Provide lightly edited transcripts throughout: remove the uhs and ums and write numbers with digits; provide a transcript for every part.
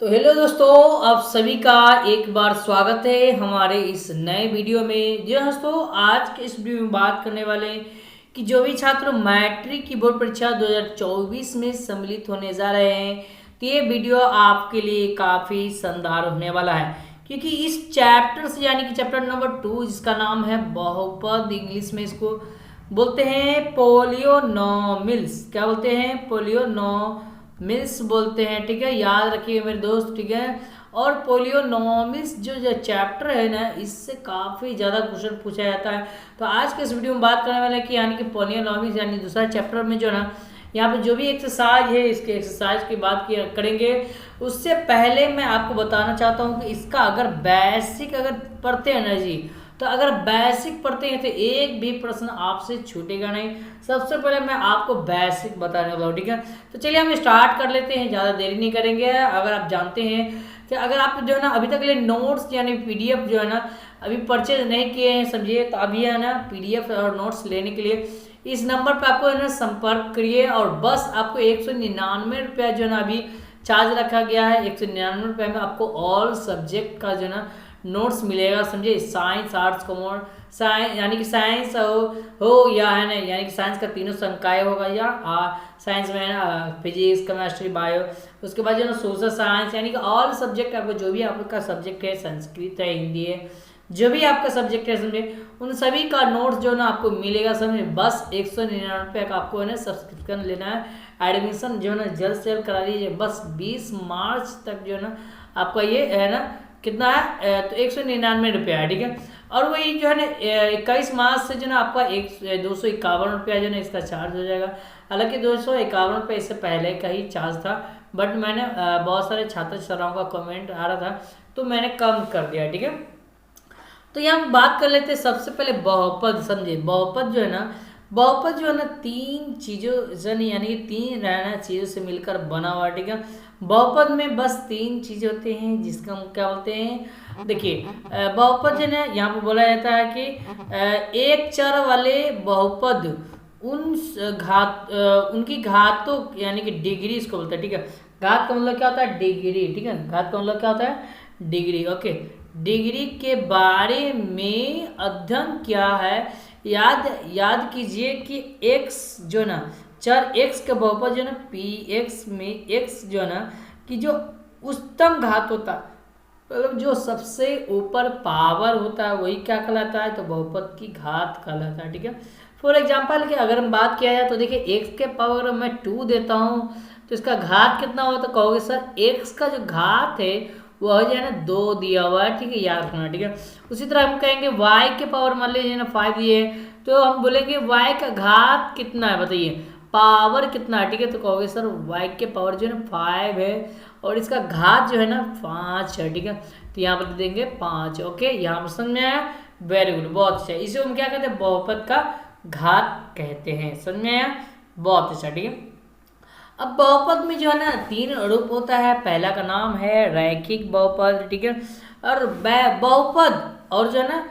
तो हेलो दोस्तों, आप सभी का एक बार स्वागत है हमारे इस नए वीडियो में। जी हाँ दोस्तों, आज के इस वीडियो में बात करने वाले हैं कि जो भी छात्र मैट्रिक की बोर्ड परीक्षा 2024 में सम्मिलित होने जा रहे हैं, तो ये वीडियो आपके लिए काफ़ी शानदार होने वाला है, क्योंकि इस चैप्टर से यानी कि चैप्टर नंबर 2 जिसका नाम है बहुपद, इंग्लिश में इसको बोलते हैं पोलियोनोमिल्स। क्या बोलते हैं? पोलियोनोमिल्स बोलते हैं। ठीक है, याद रखिए मेरे दोस्त। ठीक है, और पोलियोनोमिल्स जो चैप्टर है ना, इससे काफ़ी ज़्यादा क्वेश्चन पूछा जाता है। तो आज के इस वीडियो में बात करने वाले हैं कि यानी कि पोलियोनोमिल्स यानी दूसरा चैप्टर में जो ना, यहाँ पे जो भी एक्सरसाइज है, इसके एक्सरसाइज की बात करेंगे। उससे पहले मैं आपको बताना चाहता हूँ कि इसका अगर बेसिक अगर पढ़ते हैं ना जी, तो अगर बेसिक पढ़ते हैं तो एक भी प्रश्न आपसे छूटेगा नहीं। सबसे पहले मैं आपको बेसिक बताने वाला हूँ। ठीक है, तो चलिए हम स्टार्ट कर लेते हैं, ज़्यादा देरी नहीं करेंगे। अगर आप जानते हैं कि अगर आप जो है ना अभी तक के लिए नोट्स यानी पीडीएफ जो है ना अभी परचेज नहीं किए हैं, समझिए, तो अभी है ना पीडीएफ और नोट्स लेने के लिए इस नंबर पर आपको है ना संपर्क करिए। और बस आपको 199 रुपया जो है ना अभी चार्ज रखा गया है। 199 रुपये में आपको ऑल सब्जेक्ट का जो है ना नोट्स मिलेगा, समझे। साइंस, आर्ट्स, कॉमर्स, साइंस यानी कि साइंस हो या है ना, यानी कि साइंस का तीनों संकाय होगा, या साइंस में है ना फिजिक्स, केमिस्ट्री, बायो। उसके बाद जो है ना सोशल साइंस, यानी कि ऑल सब्जेक्ट आपको जो भी आपका सब्जेक्ट है, संस्कृत है, हिंदी है, जो भी आपका सब्जेक्ट है, समझे, उन सभी का नोट्स जो है ना आपको मिलेगा, समझे। बस 199 रुपये का आपको है ना सब्सक्रिप्शन लेना है। एडमिशन जो है ना जल्द से जल्द करा लीजिए। बस 20 मार्च तक जो है ना आपका ये है ना कितना है, तो 199 रुपया है। ठीक है, और वही जो है ना 21 मार्च से जो ना आपका 251 रुपया जो है ना इसका चार्ज हो जाएगा। हालांकि 251 रुपये इससे पहले का ही चार्ज था, बट मैंने बहुत सारे छात्र छात्राओं का कमेंट आ रहा था, तो मैंने कम कर दिया। ठीक है, तो यहाँ बात कर लेते हैं सबसे पहले बहुपद, समझे। बहुपद जो है ना, बहुपद जो है ना तीन चीज़ों से यानी कि तीन रहना चीज़ों से मिलकर बना हुआ। ठीक है, बहुपद में बस तीन चीज़ें होते हैं, जिसका हम क्या बोलते हैं, देखिए। बहुपद जो है ना यहाँ पर बोला जाता है कि एक चर वाले बहुपद उनकी घातों यानी कि डिग्री इसको बोलते हैं। ठीक है, घात का मतलब क्या होता है? डिग्री। ठीक है, घात का मतलब क्या होता है? डिग्री। ओके, डिग्री के बारे में अध्ययन क्या है? याद कीजिए कि x जो ना चर x के बहुपद जो ना px में x जो है ना कि जो उच्चतम घात होता है, मतलब जो सबसे ऊपर पावर होता है, वही क्या कहलाता है? तो बहुपद की घात कहलाता है। ठीक है, फॉर एग्जाम्पल कि अगर हम बात किया जाए तो देखिए x के पावर मैं 2 देता हूँ, तो इसका घात कितना होता है? तो कहोगे सर x का जो घात है वह जो है ना 2 दिया हुआ है। ठीक है, याद रखना। ठीक है, उसी तरह हम कहेंगे y के पावर मान लीजिए ना 5 दिए, तो हम बोलेंगे y का घात कितना है, बताइए, पावर कितना है? ठीक है, तो कहोगे सर y के पावर जो है ना 5 है और इसका घात जो है ना 5 है। ठीक है, तो यहाँ पर दे देंगे 5। ओके, यहाँ पर समझ में आया? वेरी गुड, बहुत अच्छा। इसे हम क्या कहते हैं? बहुपद का घात कहते हैं। समझ में आया? बहुत अच्छा। ठीक है, अब बहुपद में जो है ना तीन रूप होता है। पहला का नाम है रैखिक बहुपद। ठीक है, और बहुपद और जो है ना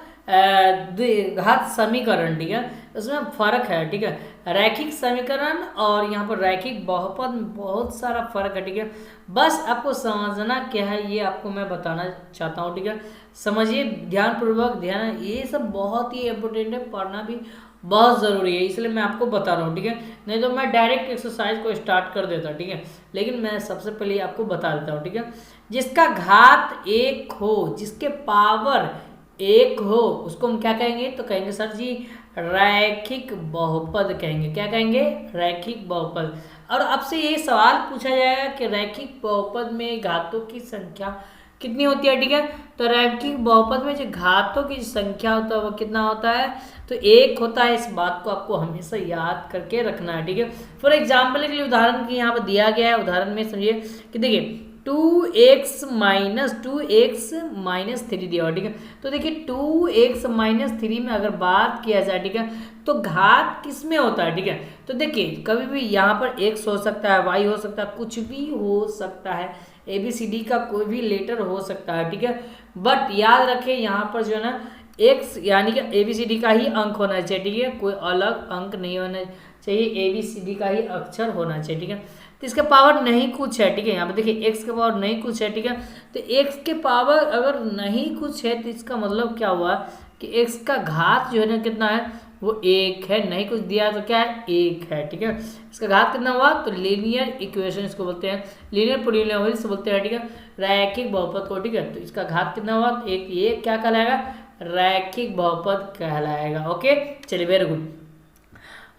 द्विघात समीकरण। ठीक है, उसमें फर्क है। ठीक है, रैखिक समीकरण और यहाँ पर रैखिक बहुपद में बहुत सारा फर्क है। ठीक है, बस आपको समझना क्या है ये आपको मैं बताना चाहता हूँ। ठीक है, समझिए ध्यानपूर्वक, ध्यान, ये सब बहुत ही इम्पोर्टेंट है, पढ़ना भी बहुत ज़रूरी है, इसलिए मैं आपको बता रहा हूँ। ठीक है, नहीं तो मैं डायरेक्ट एक्सरसाइज को स्टार्ट कर देता। ठीक है, लेकिन मैं सबसे पहले आपको बता देता हूँ। ठीक है, जिसका घात 1 हो, जिसके पावर 1 हो, उसको हम क्या कहेंगे? तो कहेंगे सर जी रैखिक बहुपद कहेंगे। क्या कहेंगे? रैखिक बहुपद। और आपसे ये सवाल पूछा जाएगा कि रैखिक बहुपद में घातों की संख्या कितनी होती है? ठीक है, तो रैखिक बहुपद में जो घातों की संख्या होता है वो कितना होता है? तो 1 होता है। इस बात को आपको हमेशा याद करके रखना है। ठीक है, फॉर एग्जाम्पल के लिए उदाहरण की यहाँ पर दिया गया है। उदाहरण में समझिए कि देखिए 2x-3 दिया हुआ। ठीक है, तो देखिए 2x-3 में अगर बात किया जाए, ठीक है, तो घात किस में होता है? ठीक है, तो देखिए कभी भी यहाँ पर x हो सकता है, y हो सकता है, कुछ भी हो सकता है, ABCD का कोई भी लेटर हो सकता है। ठीक है, बट याद रखें यहाँ पर जो है ना x यानी कि ABCD का ही अंक होना चाहिए। ठीक है, कोई अलग अंक नहीं होना चाहिए, ABCD का ही अक्षर होना चाहिए। ठीक है, तो इसका पावर नहीं कुछ है, ठीक है। यहाँ पे देखिए x का पावर नहीं कुछ है, ठीक है। तो x के पावर अगर नहीं कुछ है तो इसका मतलब क्या हुआ कि x का घात जो है ना कितना है, वो 1 है। नहीं कुछ दिया तो क्या है, 1 है, ठीक है। इसका घात कितना हुआ, तो लीनियर इक्वेशन इसको बोलते हैं, लीनियर पॉलिनोमियल्स बोलते हैं, ठीक है, रैखिक बहुपद को, ठीक है। तो इसका घात कितना हुआ, तो एक, ये क्या कहलाएगा, रैखिक बहुपद कहलाएगा। ओके, चलिए, वेरी गुड।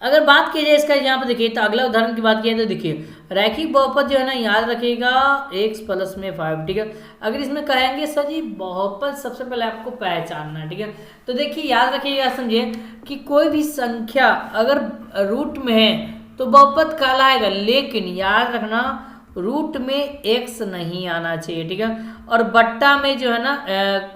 अगर बात की जाए इसका, यहाँ पे देखिए, तो अगला उदाहरण की बात की जाए तो देखिए, रैखिक बहुपद जो है ना, याद रखिएगा x प्लस में 5, ठीक है। अगर इसमें कहेंगे सर जी बहुपद, सबसे पहले आपको पहचानना है, ठीक है। तो देखिए याद रखिएगा, समझिए कि कोई भी संख्या अगर रूट में है तो बहुपद कहलाएगा, लेकिन याद रखना रूट में x नहीं आना चाहिए, ठीक है। और बट्टा में जो है ना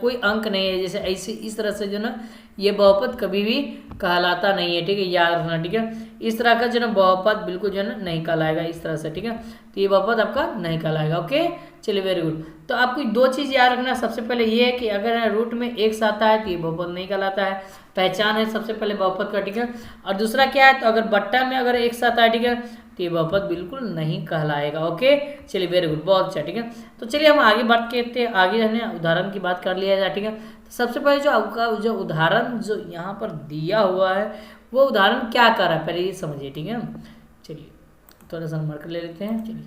कोई अंक नहीं है, जैसे ऐसे इस तरह से जो ना ये बहुपद कभी भी कहलाता नहीं है, ठीक है, याद रखना, ठीक है। इस तरह का जो ना बहुपद बिल्कुल जो है ना नहीं कहलाएगा, इस तरह से, ठीक है। तो ये बहुपद आपका नहीं कहलाएगा। ओके, चलिए, वेरी गुड। तो आपको दो चीज़ याद रखना, सबसे पहले ये है कि अगर रूट में x आता है तो ये बहुपद नहीं कहलाता है, पहचान है सबसे पहले बहुपद का, ठीक है। और दूसरा क्या है, तो अगर बट्टा में अगर x आता है, ठीक है, तो ये बहुपद बिल्कुल नहीं कहलाएगा। ओके, चलिए, वेरी गुड, बहुत अच्छा, ठीक है। तो चलिए हम आगे बात करते हैं, आगे हमने उदाहरण की बात कर लिया जाए, ठीक है। तो सबसे पहले जो आपका जो उदाहरण जो यहाँ पर दिया हुआ है वो उदाहरण क्या कर रहा है, पहले ये समझिए, ठीक है। चलिए थोड़ा सा मार्कर ले लेते हैं, चलिए।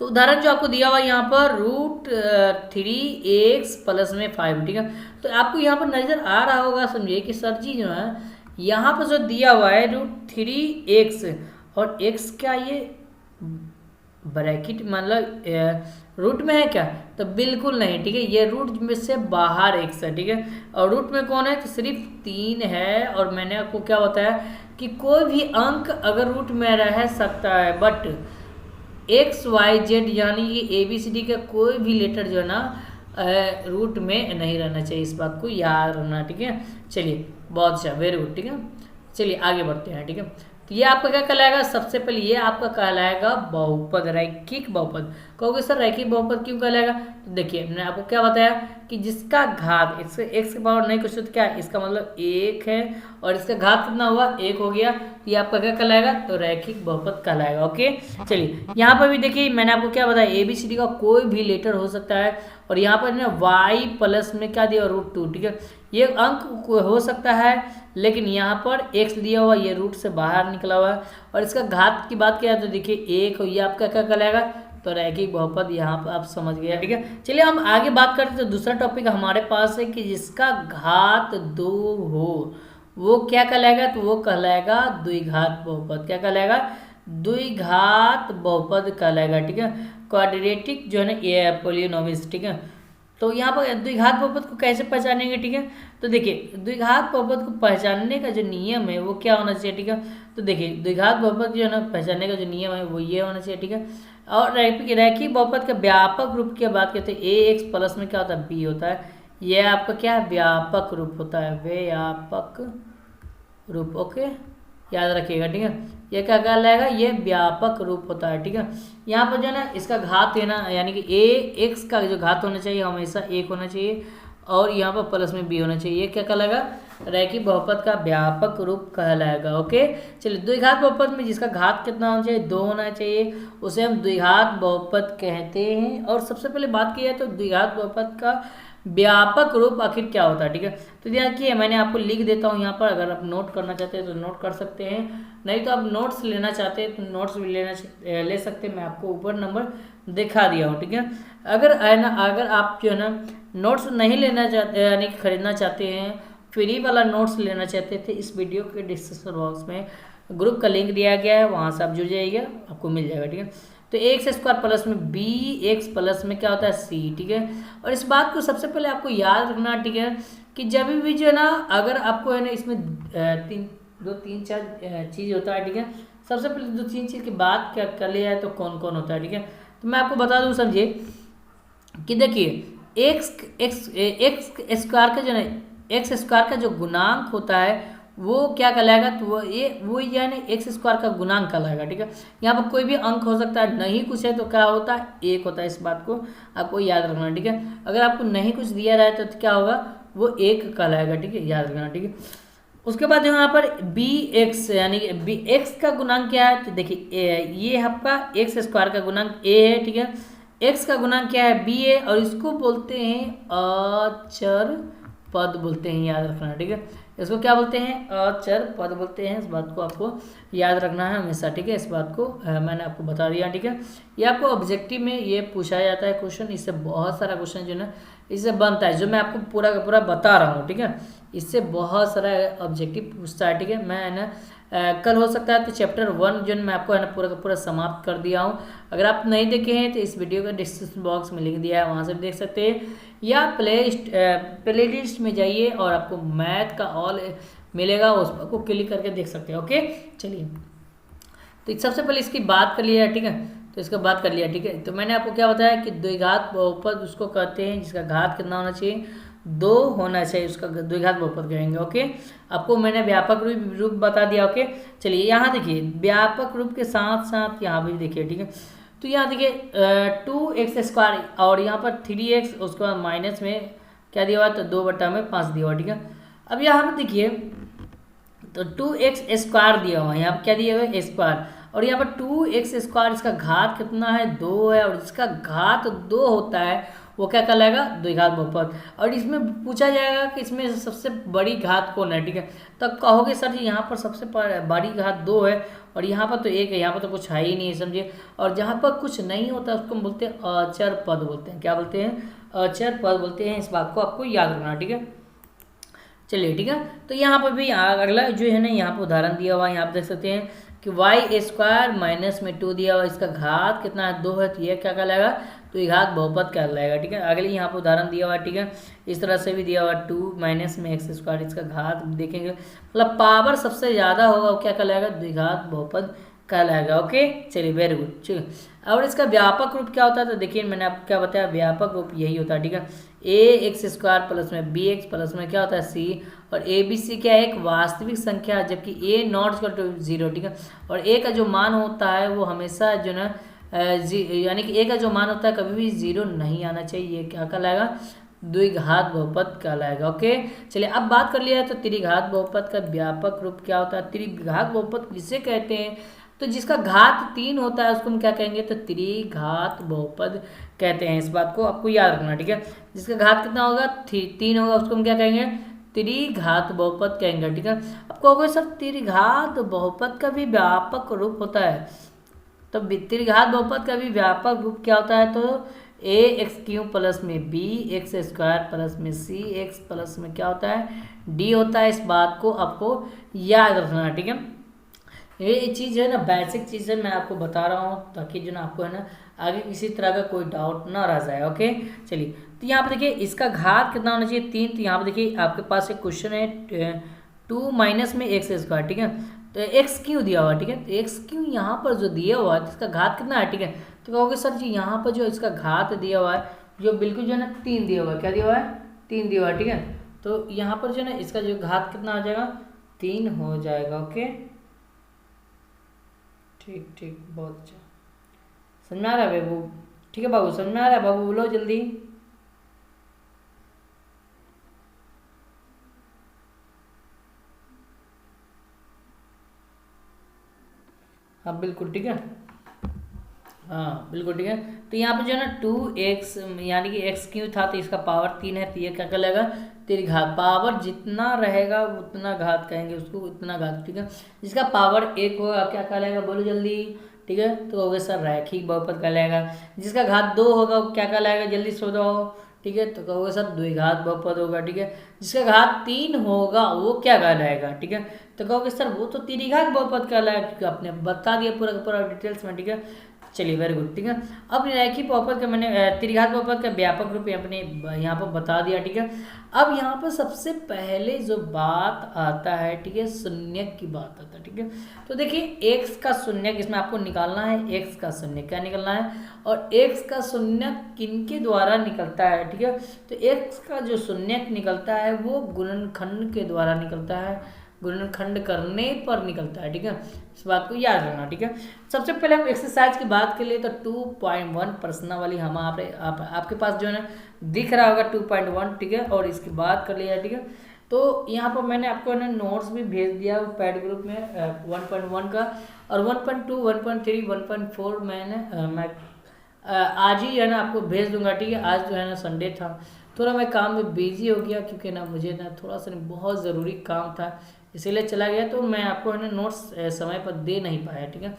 तो उदाहरण जो आपको दिया हुआ है यहाँ पर √3x प्लस में 5, ठीक है। तो आपको यहाँ पर नजर आ रहा होगा, समझिए कि सर जी जो है यहाँ पर जो दिया हुआ है √3x और x क्या ये ब्रैकेट मतलब रूट में है क्या, तो बिल्कुल नहीं, ठीक है। ये रूट में से बाहर x है, ठीक है। और रूट में कौन है, तो सिर्फ 3 है। और मैंने आपको क्या बताया कि कोई भी अंक अगर रूट में रह सकता है, बट XYZ यानी कि ABCD का कोई भी लेटर जो है ना रूट में नहीं रहना चाहिए, इस बात को याद रखना, ठीक है। चलिए, बहुत अच्छा, वेरी गुड, ठीक है। चलिए आगे बढ़ते हैं, ठीक है। तो ये आपका क्या कहलाएगा, सबसे पहले ये आपका कहलाएगा बहुपद, रैखिक बहुपद। कहोगे सर रैखिक बहुपद क्यों कहलाएगा, तो देखिए मैंने आपको क्या बताया कि जिसका घात x के पावर नहीं कुछ तो क्या है, इसका मतलब 1 है और इसका घात कितना हुआ, 1 हो गया, तो ये आपका क्या कहलाएगा, तो रैखिक बहुपद कहलाएगा। ओके, चलिए यहाँ पर भी देखिए मैंने आपको क्या बताया, ABCD का कोई भी लेटर हो सकता है। और यहाँ पर ना y प्लस में क्या दिया, √2, ठीक है। ये अंक हो सकता है, लेकिन यहाँ पर x दिया हुआ, ये रूट से बाहर निकला हुआ है। और इसका घात की बात किया तो देखिए 1 हो, ये आपका क्या कहलाएगा, तो रैखिक बहुपद, यहाँ पर आप समझ गए, ठीक है। चलिए हम आगे बात करते हैं। तो दूसरा टॉपिक हमारे पास है कि जिसका घात 2 हो वो क्या कहलाएगा, तो वो कहलाएगा द्विघात बहुपद। क्या कहलाएगा, द्विघात बहुपद कहलाएगा, ठीक है। क्वाड्रेटिक जो है ना ये पॉलिनोमियल्स, ठीक है। तो यहाँ पर द्विघात बहुपद को कैसे पहचानेंगे, ठीक है। तो देखिए द्विघात बहुपद को पहचानने का जो नियम है वो क्या होना चाहिए, ठीक है। तो देखिए द्विघात बहुपद जो है ना पहचानने का जो नियम है वो ये होना चाहिए, ठीक है। और रैखिक बहुपद का व्यापक रूप की बात करते हैं, ax प्लस में क्या होता है, b होता है। ये आपका क्या व्यापक रूप होता है, व्यापक रूप। ओके, याद रखिएगा, ठीक है। ये क्या कहलाएगा, ये व्यापक रूप होता है, ठीक है। यहाँ पर जो है ना इसका घात है ना, यानी कि x का जो घात होना चाहिए हमेशा 1 होना चाहिए, और यहाँ पर प्लस में b होना चाहिए। ये क्या कहलाएगा, रैखिक बहुपद का व्यापक रूप कहलाएगा। ओके, चलिए द्विघात बहुपद में जिसका घात कितना होना चाहिए, 2 होना चाहिए, उसे हम द्विघात बहुपद कहते हैं। और सबसे पहले बात की जाए तो द्विघात बहुपद का व्यापक रूप आखिर क्या होता है, ठीक है। तो देखिए मैंने आपको लिख देता हूँ यहाँ पर, अगर आप नोट करना चाहते हैं तो नोट कर सकते हैं, नहीं तो आप नोट्स लेना चाहते हैं तो नोट्स भी ले सकते हैं। मैं आपको ऊपर नंबर दिखा दिया हूँ, ठीक है। अगर है ना, अगर आप जो है ना नोट्स नहीं लेना चाहते यानी कि खरीदना चाहते हैं, फ्री वाला नोट्स लेना चाहते थे, इस वीडियो के डिस्क्रिप्शन बॉक्स में ग्रुप का लिंक दिया गया है, वहाँ से आप जुड़ जाइएगा, आपको मिल जाएगा, ठीक है। तो x² प्लस में bx प्लस में क्या होता है, c, ठीक है। और इस बात को सबसे पहले आपको याद रखना, ठीक है, कि जब भी जो है ना अगर आपको है ना इसमें 3-4 चीज़ होता है, ठीक है। सबसे पहले 2-3 चीज़ की बात क्या कर लिया है तो कौन कौन होता है, ठीक है। तो मैं आपको बता दूँ, समझिए कि देखिए x² का जो है x² का जो गुणांक होता है वो क्या कहलाएगा, तो वो यानी x² का गुणांक कहलाएगा, ठीक है। यहाँ पर कोई भी अंक हो सकता है, नहीं कुछ है तो क्या होता है, 1 होता है। इस बात को आपको याद रखना, ठीक है। अगर आपको नहीं कुछ दिया जाए तो क्या होगा, वो 1 कहलाएगा, ठीक है, याद रखना, ठीक है। उसके बाद यहाँ पर बी एक्स यानी कि बी एक्स का गुणांक क्या है, तो देखिए ये आपका एक्स स्क्वायर का गुणांक ए है, ठीक है। एक्स का गुणांक क्या है, बी है, और इसको बोलते हैं अचर पद बोलते हैं, याद रखना, ठीक है। इसको क्या बोलते हैं, अचर पद बोलते हैं। इस बात को आपको याद रखना है हमेशा, ठीक है। इस बात को मैंने आपको बता दिया, ठीक है। ये आपको ऑब्जेक्टिव में ये पूछा जाता है क्वेश्चन, इससे बहुत सारा क्वेश्चन जो ना इससे बनता है, जो मैं आपको पूरा का पूरा बता रहा हूँ, ठीक है। इससे बहुत सारा ऑब्जेक्टिव पूछता है, ठीक है। मैं ना कल हो सकता है तो चैप्टर 1 जो मैं आपको है ना पूरा का पूरा समाप्त कर दिया हूँ। अगर आप नहीं देखे हैं तो इस वीडियो का डिस्क्रिप्शन बॉक्स में लिंक दिया है, वहाँ से भी देख सकते हैं, या प्ले लिस्ट में जाइए और आपको मैथ का ऑल मिलेगा, उसको क्लिक करके देख सकते हैं। ओके, चलिए, तो सबसे पहले इसकी बात कर लिया, ठीक है। तो इसका बात कर लिया, ठीक है। तो मैंने आपको क्या बताया कि द्विघात बहुपद उसको कहते हैं जिसका घात कितना होना चाहिए, 2 होना चाहिए, उसका द्विघात बहुपद कहेंगे। ओके, आपको मैंने व्यापक रूप बता दिया। ओके, चलिए यहाँ देखिए, व्यापक रूप के साथ साथ यहाँ भी देखिए, ठीक है। तो यहाँ देखिए 2x² और यहाँ पर 3x, उसके बाद माइनस में क्या दिया हुआ है, तो 2/5 दिया हुआ, ठीक है। अब यहाँ पर देखिए, तो 2x² दिया हुआ है, यहाँ पर क्या दिया हुआ है, स्क्वायर, और यहाँ पर 2x², इसका घात कितना है, 2 है, और जिसका घात 2 होता है वो क्या कहलाएगा, द्विघात बहुपद। और इसमें पूछा जाएगा कि इसमें सबसे बड़ी घात कौन है, ठीक है। तब कहोगे सर जी यहाँ पर सबसे बड़ी घात 2 है और यहाँ पर तो 1 है, यहाँ पर तो कुछ है ही नहीं, समझिए। और जहाँ पर कुछ नहीं होता उसको हम बोलते हैं अचर पद बोलते हैं। क्या बोलते हैं, अचर पद बोलते हैं। इस बात को आपको याद रखना, ठीक है। चलिए, ठीक है। तो यहाँ पर भी अगला जो है ना, यहाँ पर उदाहरण दिया हुआ है, यहाँ आप देख सकते हैं कि y² माइनस में 2 दिया हुआ, इसका घात कितना है, 2 है, तो ये क्या कहलाएगा, तो ये घात बहुपद कहलाएगा, ठीक है। अगले यहाँ पर उदाहरण दिया हुआ है, ठीक है। इस तरह से भी दिया हुआ 2 माइनस में x², इसका घात देखेंगे, मतलब पावर सबसे ज़्यादा होगा वो क्या कहलाएगा, द्विघात बहुपद कहलाएगा। ओके, चलिए, वेरी गुड, ठीक है। और इसका व्यापक रूप क्या होता है, तो देखिए मैंने आपको क्या बताया, व्यापक रूप यही होता है, ठीक है। ax² प्लस में bx प्लस में क्या होता है c, और abc क्या है, एक वास्तविक संख्या, जबकि a≠0, ठीक है। और a का जो मान होता है वो हमेशा जो ना यानी कि a का जो मान होता है कभी भी 0 नहीं आना चाहिए, ये क्या कहलाएगा, द्विघात बहुपद कहलाएगा। ओके, चलिए, अब बात कर लिया है तो त्रिघात बहुपद का व्यापक रूप क्या होता है। त्रिघात बहुपद किसे कहते हैं, तो जिसका घात 3 होता है उसको हम क्या कहेंगे, तो त्रिघात बहुपद कहते हैं। इस बात को आपको याद रखना, ठीक है। जिसका घात कितना होगा, 3 होगा, उसको हम क्या कहेंगे, त्रिघात बहुपद कहेंगे, ठीक है। अब कहोगे सर त्रिघात बहुपद का भी व्यापक रूप होता है, तो त्रिघात बहुपद का भी व्यापक रूप क्या होता है, तो ax³ प्लस में bx² प्लस में cx प्लस में क्या होता है, d होता है। इस बात को आपको याद रखना, ठीक है। ये चीज़ है ना, बेसिक चीज़ है, मैं आपको बता रहा हूँ ताकि जो ना आपको है ना आगे किसी तरह का कोई डाउट ना रह जाए। ओके, चलिए, तो यहाँ पर देखिए इसका घात कितना होना चाहिए, 3। तो यहाँ पर देखिए आपके पास एक क्वेश्चन है 2 माइनस में x², ठीक है। तो x³ दिया हुआ है, ठीक है। तो x³ यहाँ पर जो दिया हुआ है इसका घात कितना है, ठीक है। तो कहोगे सर जी यहाँ पर जो इसका घात दिया हुआ है जो बिल्कुल जो है ना 3 दिया हुआ है, क्या दिया हुआ है, 3 दिया हुआ है, ठीक है। तो यहाँ पर जो है ना इसका जो घात कितना हो जाएगा, 3 हो जाएगा। ओके, ठीक ठीक, बहुत अच्छा, समझ में आ रहा है बाबू, ठीक है बाबू, समझ में आ रहा है बाबू, बोलो जल्दी। हाँ बिल्कुल, ठीक है, हाँ बिल्कुल, ठीक है। तो यहाँ पे जो है ना 2x यानी कि x³ था, तो इसका पावर 3 है, तो ये क्या कहलाएगा, त्रिघात। पावर जितना रहेगा उतना घात कहेंगे उसको, उतना घात, ठीक है। जिसका पावर 1 होगा क्या कहलाएगा, बोलो जल्दी, ठीक है। तो हो गया सर रैखिक बहुपद कहलाएगा। जिसका घात 2 होगा वो क्या कहलाएगा, जल्दी सोचो, ठीक है। तो कहोगे सर द्विघात बहुपद होगा, ठीक है। जिसका घात 3 होगा वो क्या कहलाएगा, ठीक है। तो कहोगे सर वो तो त्रिघात बहुपद कहलाएगा, क्योंकि आपने बता दिया पूरा पूरा डिटेल्स में, ठीक है। चलिए, वेरी गुड, ठीक है। अब रैखिक बहुपद का मैंने त्रिघात बहुपद का व्यापक रूप अपने यहाँ पर बता दिया, ठीक है। अब यहाँ पर सबसे पहले जो बात आता है, ठीक है, शून्यक की बात आता है, ठीक है। तो देखिए x का शून्यक इसमें आपको निकालना है, x का शून्यक क्या निकलना है, और x का शून्यक किनके द्वारा निकलता है, ठीक है। तो x का जो शून्यक निकलता है वो गुणनखंड के द्वारा निकलता है, गुणनखंड करने पर निकलता है, ठीक है। इस बात को याद रखना, ठीक है। सबसे पहले हम एक्सरसाइज की बात कर लिए तो 2.1 प्रश्नावली हमारे आपके पास जो है ना दिख रहा होगा 2.1, ठीक है। और इसकी बात कर लिया, ठीक है। तो यहाँ पर मैंने आपको है ना नोट्स भी भेज दिया पैड ग्रुप में 1.1 का, और 1.2 1.3 1.4 मैं आज ही है ना आपको भेज दूंगा, ठीक है। आज जो है ना संडे था, थोड़ा मैं काम में बिजी हो गया, क्योंकि ना मुझे ना थोड़ा सा बहुत ज़रूरी काम था, इसीलिए चला गया, तो मैं आपको है ना नोट्स समय पर दे नहीं पाया, ठीक है।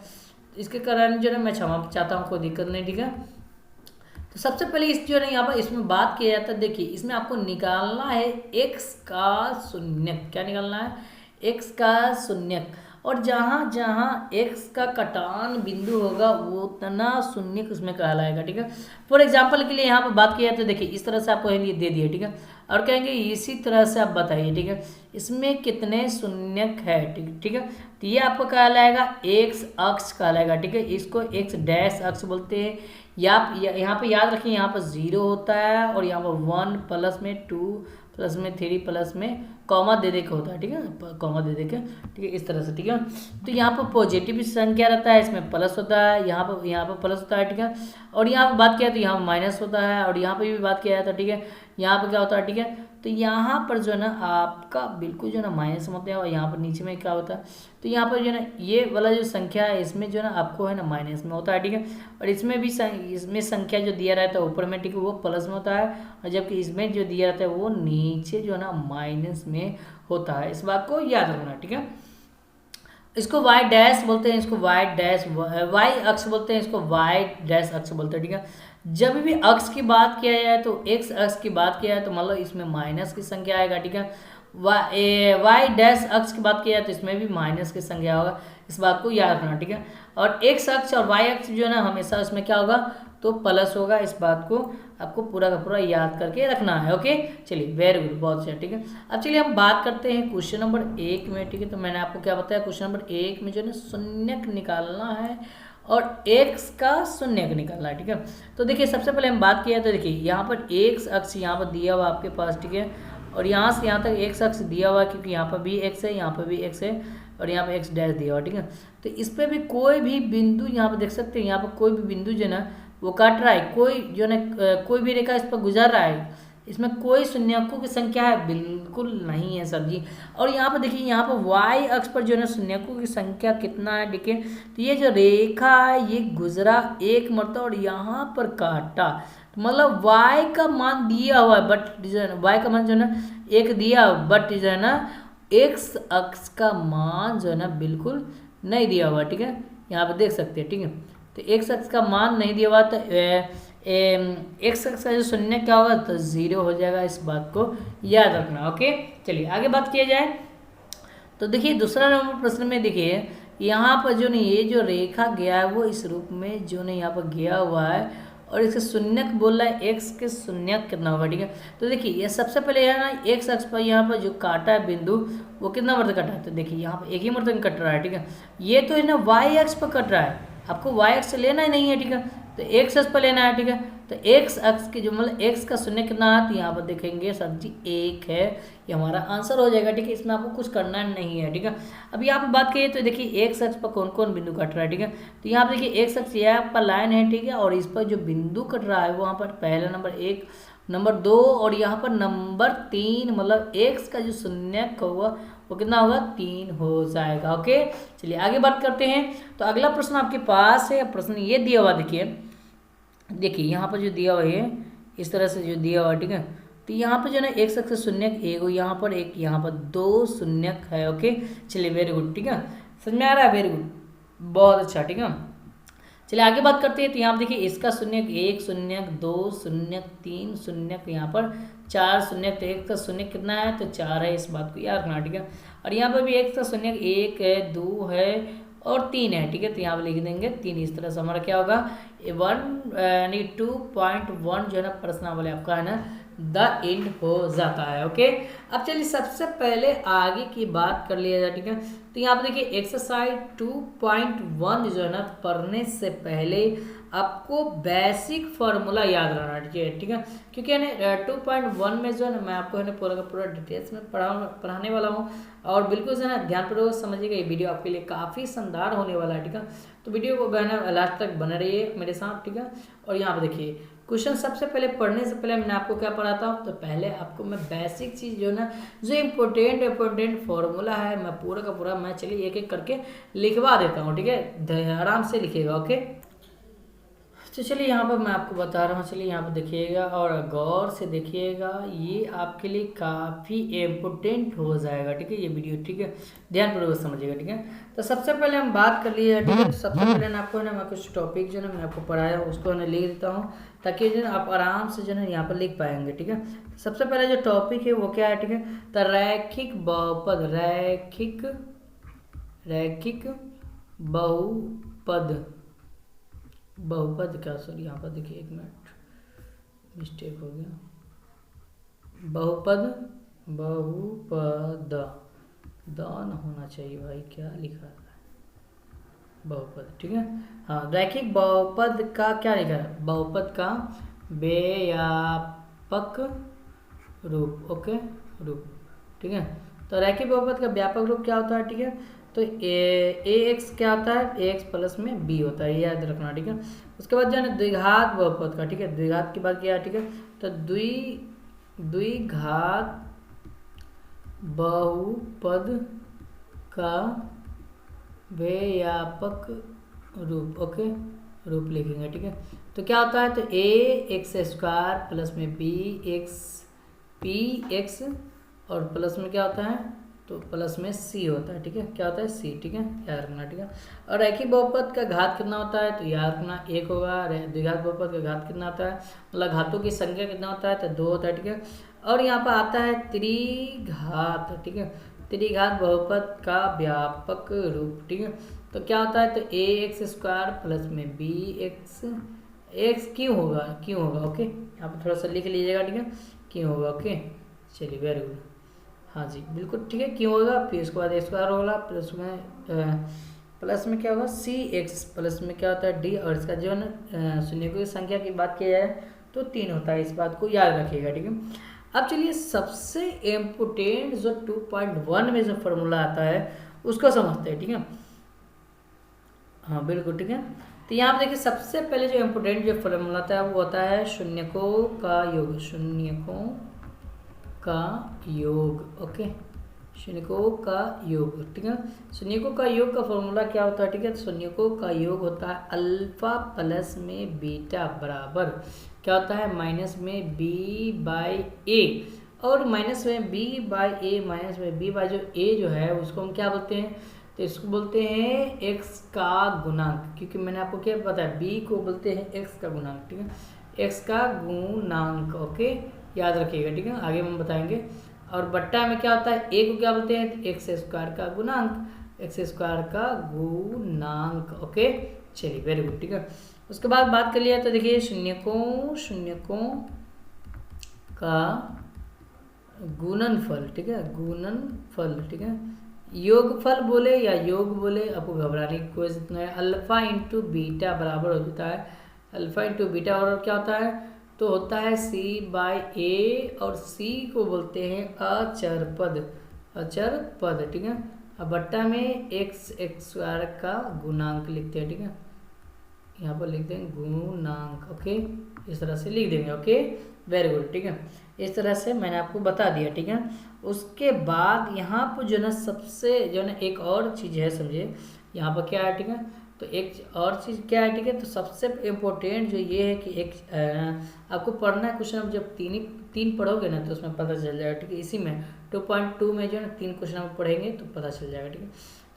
इसके कारण जो है मैं क्षमा चाहता हूँ, कोई दिक्कत नहीं, ठीक है। तो सबसे पहले इस जो है ना यहाँ पर इसमें बात किया जाता है, देखिए इसमें आपको निकालना है एक्स का शून्यक। क्या निकालना है? एक्स का शून्यक। और जहाँ जहाँ एक्स का कटान बिंदु होगा वो उतना शून्यक उसमें कहलाएगा, ठीक है। फॉर एग्जाम्पल के लिए यहाँ पर बात किया तो देखिए इस तरह से आपको ये दे दिए, ठीक है। और कहेंगे इसी तरह से आप बताइए, ठीक है, इसमें कितने शून्यक है, ठीक है। तो ये आपको कहलाएगा एक्स अक्ष कहलाएगा, ठीक है। इसको एक्स डैश अक्ष बोलते हैं। यहाँ पे याद रखिए, यहाँ पर 0 होता है, और यहाँ पर 1 प्लस में 2 प्लस में 3 प्लस में कॉमा दे दे के होता है, ठीक है, कॉमा दे दे के, ठीक है, इस तरह से, ठीक है। तो यहाँ पर पॉजिटिव संख्या रहता है, इसमें प्लस होता है, यहाँ पर प्लस होता है, ठीक है। और यहाँ पर बात किया तो यहाँ माइनस होता है, और यहाँ पर भी बात किया जाता है, ठीक है। यहाँ पर क्या होता है, ठीक है। तो यहाँ पर जो है ना आपका बिल्कुल जो है ना माइनस होते हैं, और यहाँ पर नीचे में क्या होता है, तो यहाँ पर जो है ना ये वाला जो संख्या है इसमें जो है ना आपको है ना माइनस में होता है, ठीक है। और इसमें भी इसमें संख्या जो दिया रहता है ऊपर में, ठीक है, वो प्लस में होता है, और जबकि इसमें जो दिया रहता है वो नीचे जो है ना माइनस में होता है। इस बात को याद रखना, ठीक है। इसको वाई डैश बोलते हैं, इसको वाई डैश वाई अक्ष बोलते हैं, इसको वाई डैश अक्ष बोलते हैं, ठीक है। जब भी अक्ष की बात किया जाए तो एक्स अक्ष की बात किया जाए तो मतलब इसमें माइनस की संख्या आएगा, ठीक है। वाई डैश अक्ष की बात किया जाए तो इसमें भी माइनस की संख्या होगा, इस बात को याद रखना, ठीक है। और एक्स अक्ष और वाई अक्ष जो है ना हमेशा इसमें क्या होगा, तो प्लस होगा, इस बात को आपको पूरा का पूरा याद करके रखना है, ओके। चलिए वेरी गुड, बहुत अच्छा, ठीक है। अब चलिए हम बात करते हैं क्वेश्चन नंबर 1 में, ठीक है। तो मैंने आपको क्या बताया, क्वेश्चन नंबर 1 में जो है ना शून्यक निकालना है और एक्स का शून्यक निकालना है, ठीक है। तो देखिए सबसे पहले हम बात किया तो देखिए यहाँ पर एक्स अक्ष यहाँ पर दिया हुआ आपके पास, ठीक है। और यहाँ से यहाँ तक एक्स अक्ष दिया हुआ है, क्योंकि यहाँ पर भी एक्स है, यहाँ पर भी एक्स है, और यहाँ पर एक्स डैश दिया हुआ, ठीक है। तो इस पर भी कोई भी बिंदु यहाँ पर देख सकते हैं, यहाँ पर कोई भी बिंदु जो है ना वो काट रहा है, कोई जो है ना कोई भी रेखा इस पर गुजर रहा है, इसमें कोई शून्यकों की संख्या है बिल्कुल नहीं है सर जी। और यहाँ पर देखिए, यहाँ पर वाई अक्ष पर जो है ना शून्यकों की संख्या कितना है, ठीक है। तो ये जो रेखा है ये गुजरा एक मरतबा और यहाँ पर काटा, तो मतलब वाई का मान दिया हुआ है, बट जो है ना वाई का मान जो है ना 1 दिया, बट जो है ना एक्स अक्ष का मान जो है ना बिल्कुल नहीं दिया हुआ, ठीक है। यहाँ पर देख सकते हैं, ठीक है। तो एक्स अक्ष का मान नहीं दिया हुआ, तो एक्स अक्ष का जो शून्य क्या होगा, तो 0 हो जाएगा, इस बात को याद रखना, ओके। चलिए आगे बात किया जाए तो देखिए दूसरा नंबर प्रश्न में देखिए यहाँ पर जो नहीं ये जो रेखा गया है वो इस रूप में जो नहीं यहाँ पर गया हुआ है, और इसके शून्यक बोल रहा है एक्स के शून्यक कितना होगा, ठीक है। तो देखिए ये सबसे पहले है ना एक्स अक्ष पर यहाँ पर जो काटा है बिंदु वो कितना मरतबा कटा है, तो देखिए यहाँ पर एक ही मरतबा कट रहा है, ठीक है। ये तो है ना वाई अक्ष पर कट रहा है, आपको वाई अक्ष लेना ही नहीं है, ठीक है। तो एक्स अक्ष पर लेना है, ठीक है। तो एक्स अक्ष की जो मतलब एक्स का शून्य कितना है, तो यहाँ पर देखेंगे सर जी 1 है, ये हमारा आंसर हो जाएगा, ठीक है। इसमें आपको कुछ करना नहीं है, ठीक है। अब यहाँ पर बात करिए तो देखिए एक्स अक्ष पर कौन कौन बिंदु कट रहा है, ठीक है। तो यहाँ पर देखिए एक्स अक्ष यह आपका लाइन है, ठीक है, और इस पर जो बिंदु कट रहा है वहाँ पर पहला नंबर 1, नंबर 2 और यहाँ पर नंबर 3, मतलब एक्स का जो शून्य होगा वो कितना होगा, 3 हो जाएगा, ओके। चलिए आगे बात करते हैं। तो अगला प्रश्न आपके पास है, प्रश्न ये दिया हुआ देखिए यहाँ पर जो दिया हुआ है इस तरह से जो दिया हुआ है, ठीक है। तो यहाँ पर जो है ना एक्स अक्ष शून्यक एक यहाँ पर एक, यहाँ पर 2 शून्यक है, ओके। चलिए वेरी गुड, ठीक है, समझ में आ रहा है, वेरी गुड, बहुत अच्छा, ठीक है। चलिए आगे बात करते हैं। तो यहाँ पर देखिए इसका शून्यक 1 शून्यक 2 शून्यक 3 शून्यक यहाँ पर 4 शून्यक, तो एक का शून्यक कितना है, तो 4 है, इस बात को याद रखना, ठीक है। और यहाँ पर भी एक का शून्यक 1 है, 2 है और 3 है, ठीक है। तो यहाँ पर लिख देंगे 3, इस तरह से हमारा क्या होगा 2.1 जो है ना प्रश्न वाले आपका है ना द एंड हो जाता है, ओके। अब चलिए सबसे पहले आगे की बात कर लिया जाए, ठीक है। तो यहाँ पर देखिए एक्सरसाइज 2.1 जो है ना पढ़ने से पहले आपको बेसिक फार्मूला याद रहना चाहिए, ठीक है। क्योंकि है ना 2.1 में जो है ना मैं आपको है ना पूरा का पूरा डिटेल्स में पढ़ाने वाला हूँ, और बिल्कुल जो है ना ध्यानपूर्वक समझिएगा, ये वीडियो आपके लिए काफ़ी शानदार होने वाला है, ठीक है। तो वीडियो को बहना लास्ट तक बने रहिए मेरे साथ, ठीक है। और यहाँ पर देखिए क्वेश्चन सबसे पहले पढ़ने से पहले मैंने आपको क्या पढ़ाता हूँ, तो पहले आपको मैं बेसिक चीज़ जो ना, जो इम्पोर्टेंट फॉर्मूला है, मैं पूरा का पूरा मैं चलिए एक एक करके लिखवा देता हूँ, ठीक है, आराम से लिखिएगा। ओके, तो चलिए यहाँ पर मैं आपको बता रहा हूँ, चलिए यहाँ पर देखिएगा और गौर से देखिएगा, ये आपके लिए काफ़ी इम्पोर्टेंट हो जाएगा, ठीक है, ये वीडियो, ठीक है, ध्यानपूर्वक समझिएगा, ठीक है। तो सबसे पहले हम बात कर लिए, ठीक है, तो सबसे पहले ना आपको ना मैं कुछ टॉपिक जो है मैं आपको पढ़ाया उसको ना लिख देता हूँ, ताकि जो है आप आराम से जो है यहाँ पर लिख पाएंगे, ठीक है। सबसे पहले जो टॉपिक है वो क्या है, ठीक है, तो रैखिक बहुपद, रैखिक बहुपद का, सॉरी यहाँ पर देखिए, एक मिनट मिस्टेक हो गया, बहुपद दान होना चाहिए भाई, क्या लिखा है, बहुपद, ठीक है। हाँ, रैखिक बहुपद का क्या लिखा है, बहुपद का व्यापक रूप, ओके, रूप, ठीक है। तो रैखिक बहुपद का व्यापक रूप क्या होता है, ठीक है, तो ए एक्स क्या होता है, ए एक्स प्लस में बी होता है, ये याद रखना, ठीक है। उसके बाद जो है ना द्विघात बहुपद का, ठीक है, द्विघात की बात किया है, ठीक है, तो द्विघात बहुपद का व्यापक रूप, ओके, रूप लिखेंगे, ठीक है। तो क्या होता है, तो ए एक्स स्क्वायर प्लस में बी एक्स पी एक्स और प्लस में क्या होता है, तो प्लस में सी होता है, ठीक है, क्या होता है, सी, ठीक है, याद रखना, ठीक है। और रैखिक बहुपद का घात कितना होता है, तो याद रखना 1 होगा। द्विघात बहुपद का घात कितना होता है, मतलब घातों की संख्या कितना होता है, तो 2 होता है, ठीक है। और यहाँ पर आता है त्रिघात, ठीक है, त्रिघात बहुपद का व्यापक रूप, ठीक है। तो क्या होता है, तो ए एक्स स्क्वायर प्लस में बी एक्स, एक्स क्यों होगा, ओके, यहाँ पर थोड़ा सा लिख लीजिएगा, ठीक है, क्यों होगा, ओके, चलिए, वेरी गुड, हाँ जी, बिल्कुल ठीक है, क्यों होगा, फिर उसके बाद स्क्वायर होगा, प्लस में क्या होगा, सी एक्स, प्लस में क्या होता है, डी, और इसका जो है ना शून्य की संख्या की बात की जाए तो 3 होता है, इस बात को याद रखिएगा, ठीक है। अब चलिए सबसे इम्पोर्टेंट जो 2.1 में जो फॉर्मूला आता है उसको समझते हैं, ठीक है, हाँ बिल्कुल, ठीक है। तो यहाँ पर देखिए सबसे पहले जो इम्पोर्टेंट जो फॉर्मूला आता है वो होता है शून्यकों का योग, ओके, शून्यकों का योग, ठीक है। शून्यकों का योग का फॉर्मूला क्या होता है, ठीक है, शून्यकों का योग होता है अल्फा प्लस में बीटा बराबर क्या होता है, माइनस में बी बाई ए, और माइनस में बी बाई ए, माइनस में बी बाई जो ए जो है उसको हम क्या बोलते हैं, तो इसको बोलते हैं एक्स का गुणांक, क्योंकि मैंने आपको क्या बताया, बी को बोलते हैं एक्स का गुणांक, ठीक है, एक्स का गुणांक, ओके, याद रखिएगा, ठीक है, आगे हम बताएंगे। और बट्टा में क्या होता है, ए को क्या बोलते हैं, एक्स स्क्वायर का गुणांक, एक्स स्क्वायर का गुणांक, ओके, चलिए, वेरी गुड, ठीक है। उसके बाद बात कर लिया, तो देखिए शून्यकों का गुणनफल, ठीक है, गुणनफल, ठीक है, योगफल बोले या योग बोले, आपको घबराने की कोई जरूरत नहीं है। अल्फा इंटू बीटा बराबर हो जाता है, अल्फा इंटू बीटा, और क्या होता है, तो होता है सी बाई ए, और सी को बोलते हैं अचर पद, ठीक है। अब बट्टा में एक्स स्क्वायर का गुणांक लिखते हैं, ठीक है, यहाँ पर लिख देंगे गुणांक, ओके, इस तरह से लिख देंगे, ओके, वेरी गुड, ठीक है, इस तरह से मैंने आपको बता दिया, ठीक है। उसके बाद यहाँ पर जो ना सबसे जो ना एक और चीज़ है, समझिए यहाँ पर क्या है, ठीक है, तो एक और चीज़ क्या है, ठीक है, तो सबसे इम्पोर्टेंट जो ये है कि एक आपको पढ़ना है क्वेश्चन, जब तीन पढ़ोगे ना तो उसमें पता चल जाएगा, ठीक है। इसी में 2.2 में जो है ना 3 क्वेश्चन आप पढ़ेंगे तो पता चल जाएगा, ठीक है।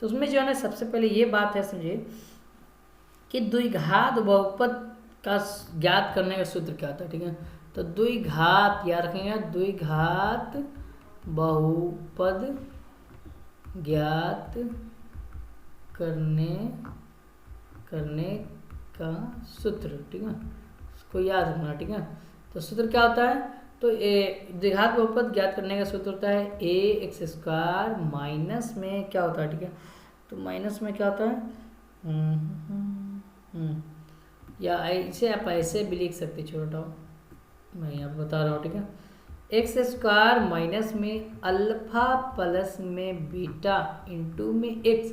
तो उसमें जो है ना सबसे पहले ये बात है, समझिए कि द्विघात बहुपद का ज्ञात करने का सूत्र क्या होता है, ठीक है। तो द्विघात याद रखेंगे, द्विघात बहुपद ज्ञात करने का सूत्र, ठीक है, उसको याद रखना, ठीक है। तो सूत्र क्या होता है, तो द्विघात बहुपद ज्ञात करने का सूत्र होता है ए एक्स स्क्वायर माइनस में क्या होता है, ठीक है, तो माइनस में क्या होता है, या ऐसे आप ऐसे भी लिख सकते, छोटा मैं यहाँ बता रहा हूँ, ठीक है, एक्स स्क्वायर माइनस में अल्फा प्लस में बीटा इंटू में एक्स,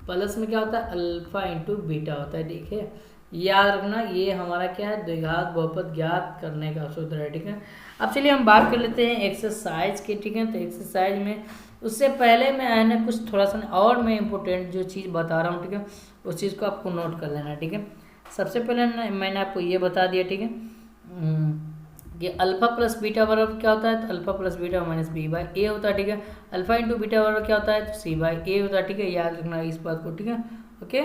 प्लस में क्या होता है, अल्फा इंटू बीटा होता है, ठीक है, याद रखना ये हमारा क्या है, द्विघात बहुपद ज्ञात करने का सूत्र है। ठीक है, अब चलिए हम बात कर लेते हैं एक्सरसाइज की। ठीक है, तो एक्सरसाइज में उससे पहले मैं है ना कुछ थोड़ा सा और मैं इम्पोर्टेंट जो चीज़ बता रहा हूँ, ठीक है, उस चीज़ को आपको नोट कर लेना। ठीक है, सबसे पहले मैंने आपको ये बता दिया, ठीक है, कि अल्फा प्लस बीटा बराबर क्या होता है, तो alpha plus beta minus B by A होता है। ठीक है, अल्फा इंटू बीटा बराबर क्या होता है, तो सी बाई ए होता है। ठीक है, याद रखना इस बात को। ठीक है, ओके,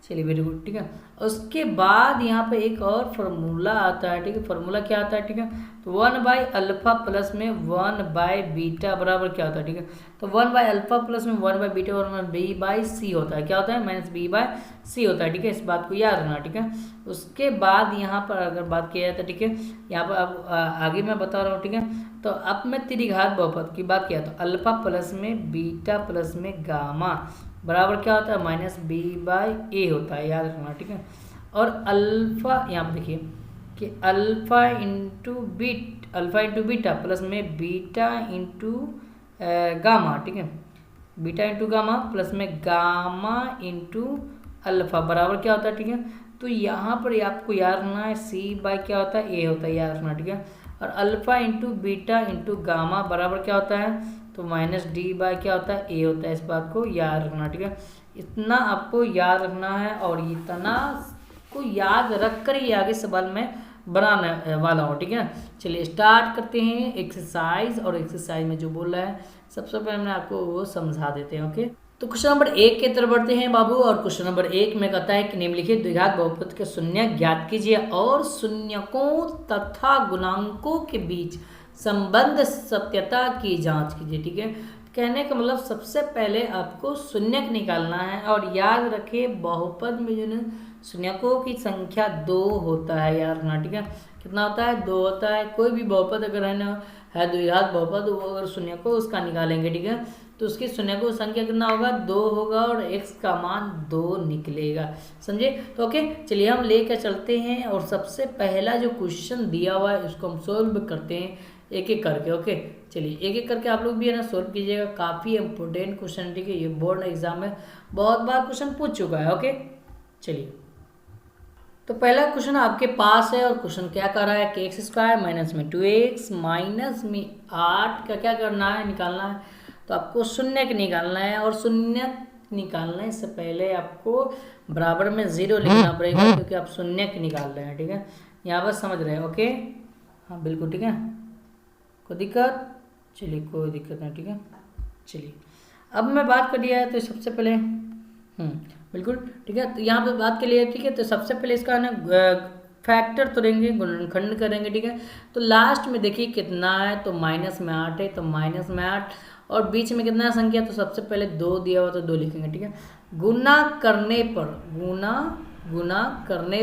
चलिए वेरी गुड। ठीक है, उसके बाद यहाँ पे एक और फार्मूला आता है। ठीक है, फार्मूला क्या आता है, ठीक है, तो 1 बाई अल्फा प्लस में 1 बाई बीटा बराबर क्या होता है। ठीक है, तो 1 बाई अल्फा प्लस में 1 बाई बीटा बराबर बी बाई सी होता है। क्या होता है, माइनस बी बाई सी होता है। ठीक है, इस बात को याद रखना। ठीक है, उसके बाद यहाँ पर अगर बात किया जाए तो ठीक है, यहाँ पर अब आगे मैं बता रहा हूँ। ठीक है, तो अब मैं त्रिघात बहुपद की बात किया तो अल्फा प्लस में बीटा प्लस में गामा बराबर क्या होता है, माइनस बी बाई ए होता है, याद रखना। ठीक है, और अल्फा यहाँ पर देखिए कि अल्फा इंटू बीटा प्लस में बीटा इंटू गामा। ठीक है, बीटा इंटू गामा प्लस में गामा इंटू अल्फा बराबर क्या होता है। ठीक है, तो यहाँ पर आपको याद रखना है सी बाई क्या होता है, ए होता है, याद रखना। ठीक है, और alpha into beta into gamma बराबर क्या होता है, तो माइनस डी बाई क्या होता है, ए होता है, इस बात को याद रखना। ठीक है, इतना आपको याद रखना है और इतना को याद रख कर ही आगे सवाल में बनाने वाला हूँ। ठीक है, चलिए स्टार्ट करते हैं एक्सरसाइज। और एक्सरसाइज में जो बोल रहा है सबसे पहले मैं आपको वो समझा देते हैं। ओके, तो क्वेश्चन नंबर 1 की तरफ बढ़ते हैं बाबू। और क्वेश्चन नंबर 1 में कहता है कि निम्नलिखित द्विघात बहुपद के शून्य ज्ञात कीजिए और शून्यकों तथा गुणांकों के बीच संबंध सत्यता की जांच कीजिए। ठीक है, कहने का मतलब सबसे पहले आपको शून्यक निकालना है और याद रखिए बहुपद में जो शून्यकों की संख्या 2 होता है, याद रखना। ठीक है, कितना होता है, 2 होता है। कोई भी बहुपद अगर है ना है द्विघात बहुपद, वो अगर शून्यकों उसका निकालेंगे, ठीक है, तो उसकी शून्यकों संख्या कितना होगा, 2 होगा और x का मान 2 निकलेगा। समझे, तो ओके, चलिए हम लेकर चलते हैं और सबसे पहला जो क्वेश्चन दिया हुआ है उसको हम सोल्व करते हैं एक एक करके। ओके, चलिए एक एक करके आप लोग भी है ना सोल्व कीजिएगा, काफ़ी इंपॉर्टेंट क्वेश्चन। ठीक है, ये बोर्ड एग्जाम में बहुत बार क्वेश्चन पूछ चुका है। ओके, चलिए तो पहला क्वेश्चन आपके पास है और क्वेश्चन क्या कर रहा है कि x² माइनस में 2x माइनस में 8 का क्या करना है, निकालना है। तो आपको शून्य निकालना है और शून्य निकालने से पहले आपको बराबर में 0 लिखना पड़ेगा क्योंकि आप शून्य निकाल रहे हैं। ठीक है, यहाँ पर समझ रहे हैं। ओके, हाँ बिल्कुल, ठीक है, कोई दिक्कत, चलिए कोई दिक्कत नहीं। ठीक है, चलिए अब मैं बात कर दिया है तो सबसे पहले बिल्कुल ठीक है, तो यहाँ पे बात के लिए ठीक है, तो सबसे पहले इसका ना फैक्टर तोड़ेंगे, गुणनखंड करेंगे। ठीक है, तो लास्ट में देखिए कितना है, तो माइनस में 8 है, तो माइनस में 8 और बीच में कितना संख्या, तो सबसे पहले 2 दिया हुआ तो 2 लिखेंगे। ठीक है, गुना करने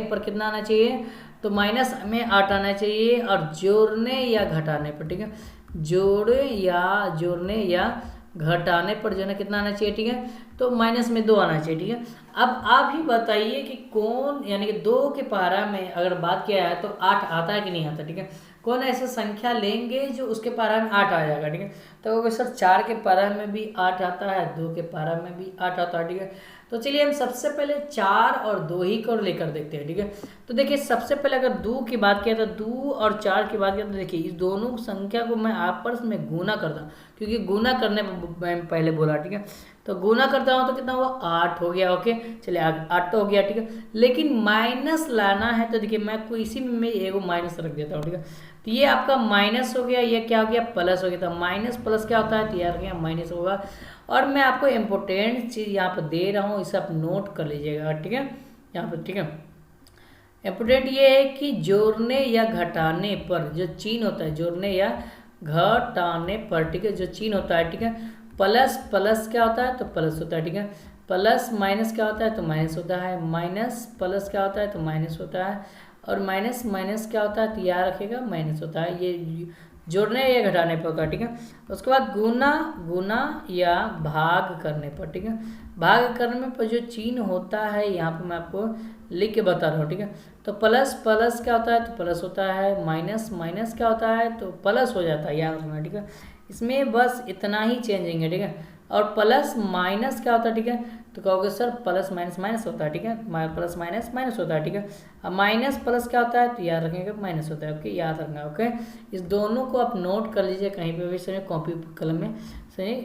पर कितना आना चाहिए, तो माइनस में 8 आना चाहिए और जोड़ने या घटाने पर, ठीक है, जोड़ने या घटाने पर जो है कितना आना चाहिए। ठीक है, तो माइनस में 2 आना चाहिए। ठीक है, अब आप ही बताइए कि कौन, यानी कि 2 के पारा में अगर बात किया है तो 8 आता है कि नहीं आता। ठीक है, कौन ऐसा संख्या लेंगे जो उसके पारा में 8 आ जाएगा। ठीक है, तो सर 4 के पारा में भी 8 आता है, 2 के पारा में भी 8 आता है। ठीक है, तो चलिए हम सबसे पहले 4 और 2 ही को लेकर देखते हैं। ठीक है, तो देखिए सबसे पहले अगर 2 की बात किया तो 2 और 4 की बात किया तो देखिए इस दोनों संख्या को मैं आपस में गुना करता हूँ, क्योंकि गुना करने में पहले बोला। ठीक है, तो गुना करता हूँ तो कितना हुआ, 8 हो गया। ओके, चलिए 8 तो हो गया। ठीक है, लेकिन माइनस लाना है तो देखिए मैं कोई इसी में एगो माइनस रख देता हूँ। ठीक है, तो ये आपका माइनस हो गया, ये क्या हो गया, प्लस हो गया। तो माइनस प्लस क्या होता है, तो यार क्या माइनस होगा। और मैं आपको इम्पोर्टेंट चीज़ यहाँ पर दे रहा हूँ, इसे आप नोट कर लीजिएगा। ठीक है, यहाँ पर ठीक है, इम्पोर्टेंट ये है कि जोड़ने या घटाने पर जो चिन्ह होता है, जोड़ने या घटाने पर, ठीक है, जो चिन्ह होता है, ठीक है, प्लस प्लस क्या होता है, तो प्लस होता है। ठीक है, प्लस माइनस क्या होता है, तो माइनस होता है, माइनस प्लस क्या होता है, तो माइनस होता है, और माइनस माइनस क्या होता है, तो याद रखिएगा माइनस होता है। ये जोड़ने या घटाने पर होगा। ठीक है, उसके बाद गुना या भाग करने पर। ठीक है, भाग करने पर जो चिन्ह होता है यहाँ पर मैं आपको लिख के बता रहा हूँ। ठीक है, तो प्लस प्लस क्या होता है, तो प्लस होता है, माइनस माइनस क्या होता है, तो प्लस हो जाता है, याद रखना। ठीक है, इसमें बस इतना ही चेंजिंग है। ठीक है, और प्लस माइनस क्या होता है, ठीक है, तो कहोगे सर प्लस माइनस माइनस होता है, ठीक है, प्लस माइनस माइनस होता है, ठीक है। अब माइनस प्लस क्या होता है, तो याद रखेंगे माइनस होता है, ओके, याद रखना, ओके। इस दोनों को आप नोट कर लीजिए कहीं पे भी, सही कॉपी कलम में सही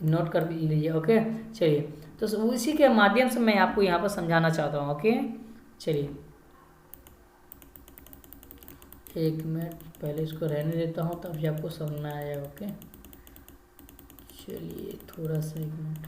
नोट कर लीजिए, ओके। चलिए, तो उसी के माध्यम से मैं आपको यहाँ पर समझाना चाहता हूँ, ओके। चलिए एक मिनट पहले इसको रहने देता हूँ तब आपको समझ में आएगा, ओके। चलिए थोड़ा सा एक मिनट,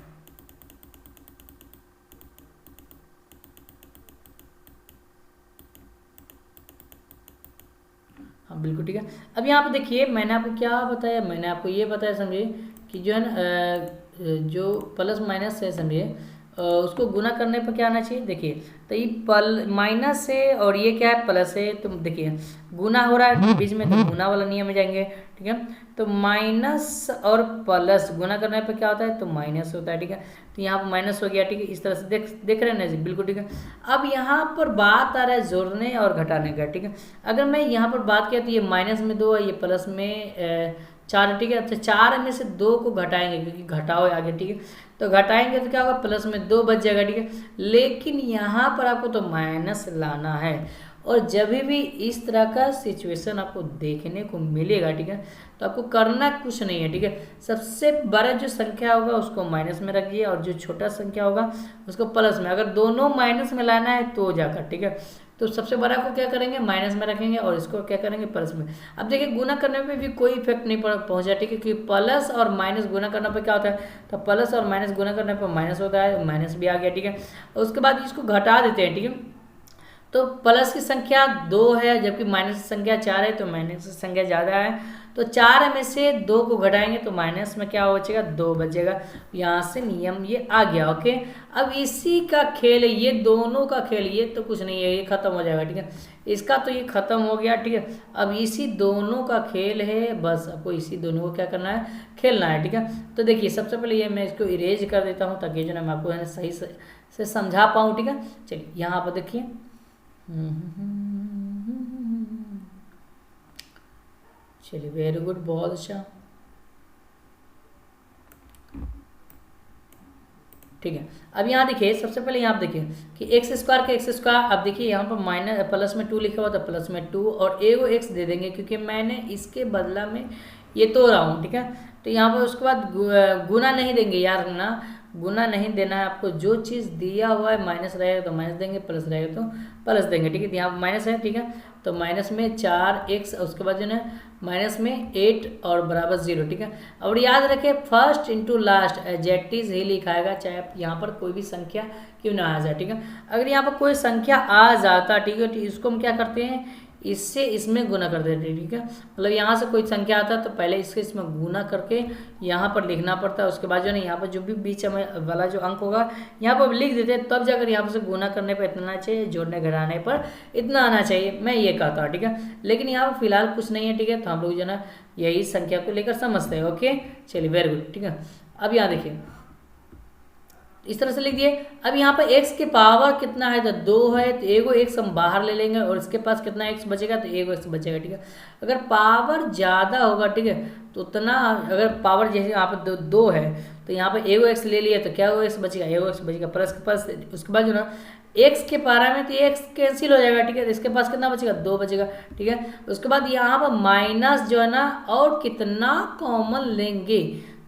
हाँ बिल्कुल ठीक है। अब यहाँ पे देखिए मैंने आपको क्या बताया, मैंने आपको ये बताया समझिए कि जो है ना जो प्लस माइनस है समझिए उसको गुना करने पर क्या आना चाहिए, देखिए तो ये माइनस है और ये क्या है प्लस है, तो देखिए गुना हो रहा है बीच में, तो गुना वाला नियम में जाएंगे, ठीक है। तो माइनस और प्लस गुना करने पर क्या होता है, तो माइनस होता है, ठीक है। तो यहाँ पर माइनस हो गया, ठीक है। इस तरह से देख रहे हैं ना जी, बिल्कुल ठीक है। अब यहाँ पर बात आ रहा है जोड़ने और घटाने का, ठीक है। अगर मैं यहाँ पर बात किया तो ये माइनस में 2 है, ये प्लस में 4, ठीक है। तो 4 में से 2 को घटाएंगे क्योंकि घटाओ आगे, ठीक है। तो घटाएंगे तो क्या होगा, प्लस में 2 बच जाएगा, ठीक है। लेकिन यहाँ पर आपको तो माइनस लाना है, और जब भी इस तरह का सिचुएशन आपको देखने को मिलेगा, ठीक है, तो आपको करना कुछ नहीं है, ठीक है। सबसे बड़ा जो संख्या होगा उसको माइनस में रखिए और जो छोटा संख्या होगा उसको प्लस में। अगर दोनों माइनस में लाना है तो जाकर, ठीक है, तो सबसे बड़ा को क्या करेंगे माइनस में रखेंगे और इसको क्या करेंगे प्लस में। अब देखिए गुना करने में भी कोई इफेक्ट नहीं पहुंचा, ठीक है, कि प्लस और माइनस गुना करने पर क्या होता है, तो प्लस और माइनस गुना करने पर माइनस होता है, माइनस भी आ गया, ठीक है। उसके बाद इसको घटा देते हैं, ठीक है। तो प्लस की संख्या 2 है जबकि माइनस की संख्या 4 है, तो माइनस की संख्या ज़्यादा है, तो 4 में से 2 को घटाएंगे तो माइनस में क्या बचेगा, 2 बचेगा। यहाँ से नियम ये आ गया, ओके। अब इसी का खेल है, ये दोनों का खेल, ये तो कुछ नहीं है, ये खत्म हो जाएगा, ठीक है। इसका तो ये खत्म हो गया, ठीक है। अब इसी दोनों का खेल है, बस आपको इसी दोनों को क्या करना है, खेलना है, ठीक है। तो देखिए सबसे पहले ये मैं इसको इरेज कर देता हूँ ताकि जो ना मैं आपको सही से समझा पाऊँ, ठीक है। चलिए यहाँ पर देखिए, चलिए वेरी गुड, बहुत अच्छा, ठीक है। अब यहाँ देखिए सबसे पहले यहाँ देखिए कि एक्स स्क्वायर का एक्स स्क्वायर, अब देखिए यहाँ पर माइनस प्लस में 2 लिखा हुआ था, प्लस में 2 और एगो एक्स दे देंगे क्योंकि मैंने इसके बदला में ये तो रहा हूँ, ठीक है। तो यहाँ पर उसके बाद गुना नहीं देंगे, याद रखना गुना नहीं देना है आपको, जो चीज़ दिया हुआ है माइनस रहेगा तो माइनस देंगे, प्लस रहेगा तो प्लस देंगे, ठीक है। यहाँ पर माइनस है, ठीक है, तो माइनस में 4x, उसके बाद जो है माइनस में 8 और बराबर 0, ठीक है। और याद रखें फर्स्ट इंटू लास्ट एडजेक्टिव ही लिखाएगा, चाहे आप यहाँ पर कोई भी संख्या क्यों ना आ जाए, ठीक है। अगर यहाँ पर कोई संख्या आ जाता, ठीक है, तो इसको हम क्या करते हैं, इससे इसमें गुना कर देते हैं, ठीक है। मतलब यहाँ से कोई संख्या आता है तो पहले इसके इसमें गुना करके यहाँ पर लिखना पड़ता है, उसके बाद जो है यहाँ पर जो भी बीच में वाला जो अंक होगा यहाँ पर लिख देते हैं, तब जाकर यहाँ पर से गुना करने पर इतना चाहिए, जोड़ने घटाने पर इतना आना चाहिए, मैं ये कहता हूँ, ठीक है। लेकिन यहाँ पर फिलहाल कुछ नहीं है, ठीक है, तो हम लोग जो है यही संख्या को लेकर समझते हैं, ओके। चलिए वेरी गुड, ठीक है। अब यहाँ देखिए इस तरह से लिख दिए। अब यहाँ पर x के पावर कितना है, तो 2 है, तो एगो x हम बाहर ले लेंगे और इसके पास कितना x बचेगा, तो एगो x बचेगा, ठीक है। अगर पावर ज़्यादा होगा, ठीक है, तो उतना, अगर पावर जैसे यहाँ पर 2 है तो यहाँ पर एगो x ले लिया तो क्या एगो x बचेगा, एगो x बचेगा, प्लस के पास उसके बाद जो ना x के पारा में तो x कैंसिल हो जाएगा, ठीक है। इसके पास कितना बचेगा, 2 बचेगा, ठीक है। उसके बाद यहाँ पर माइनस जो है ना और कितना कॉमन लेंगे,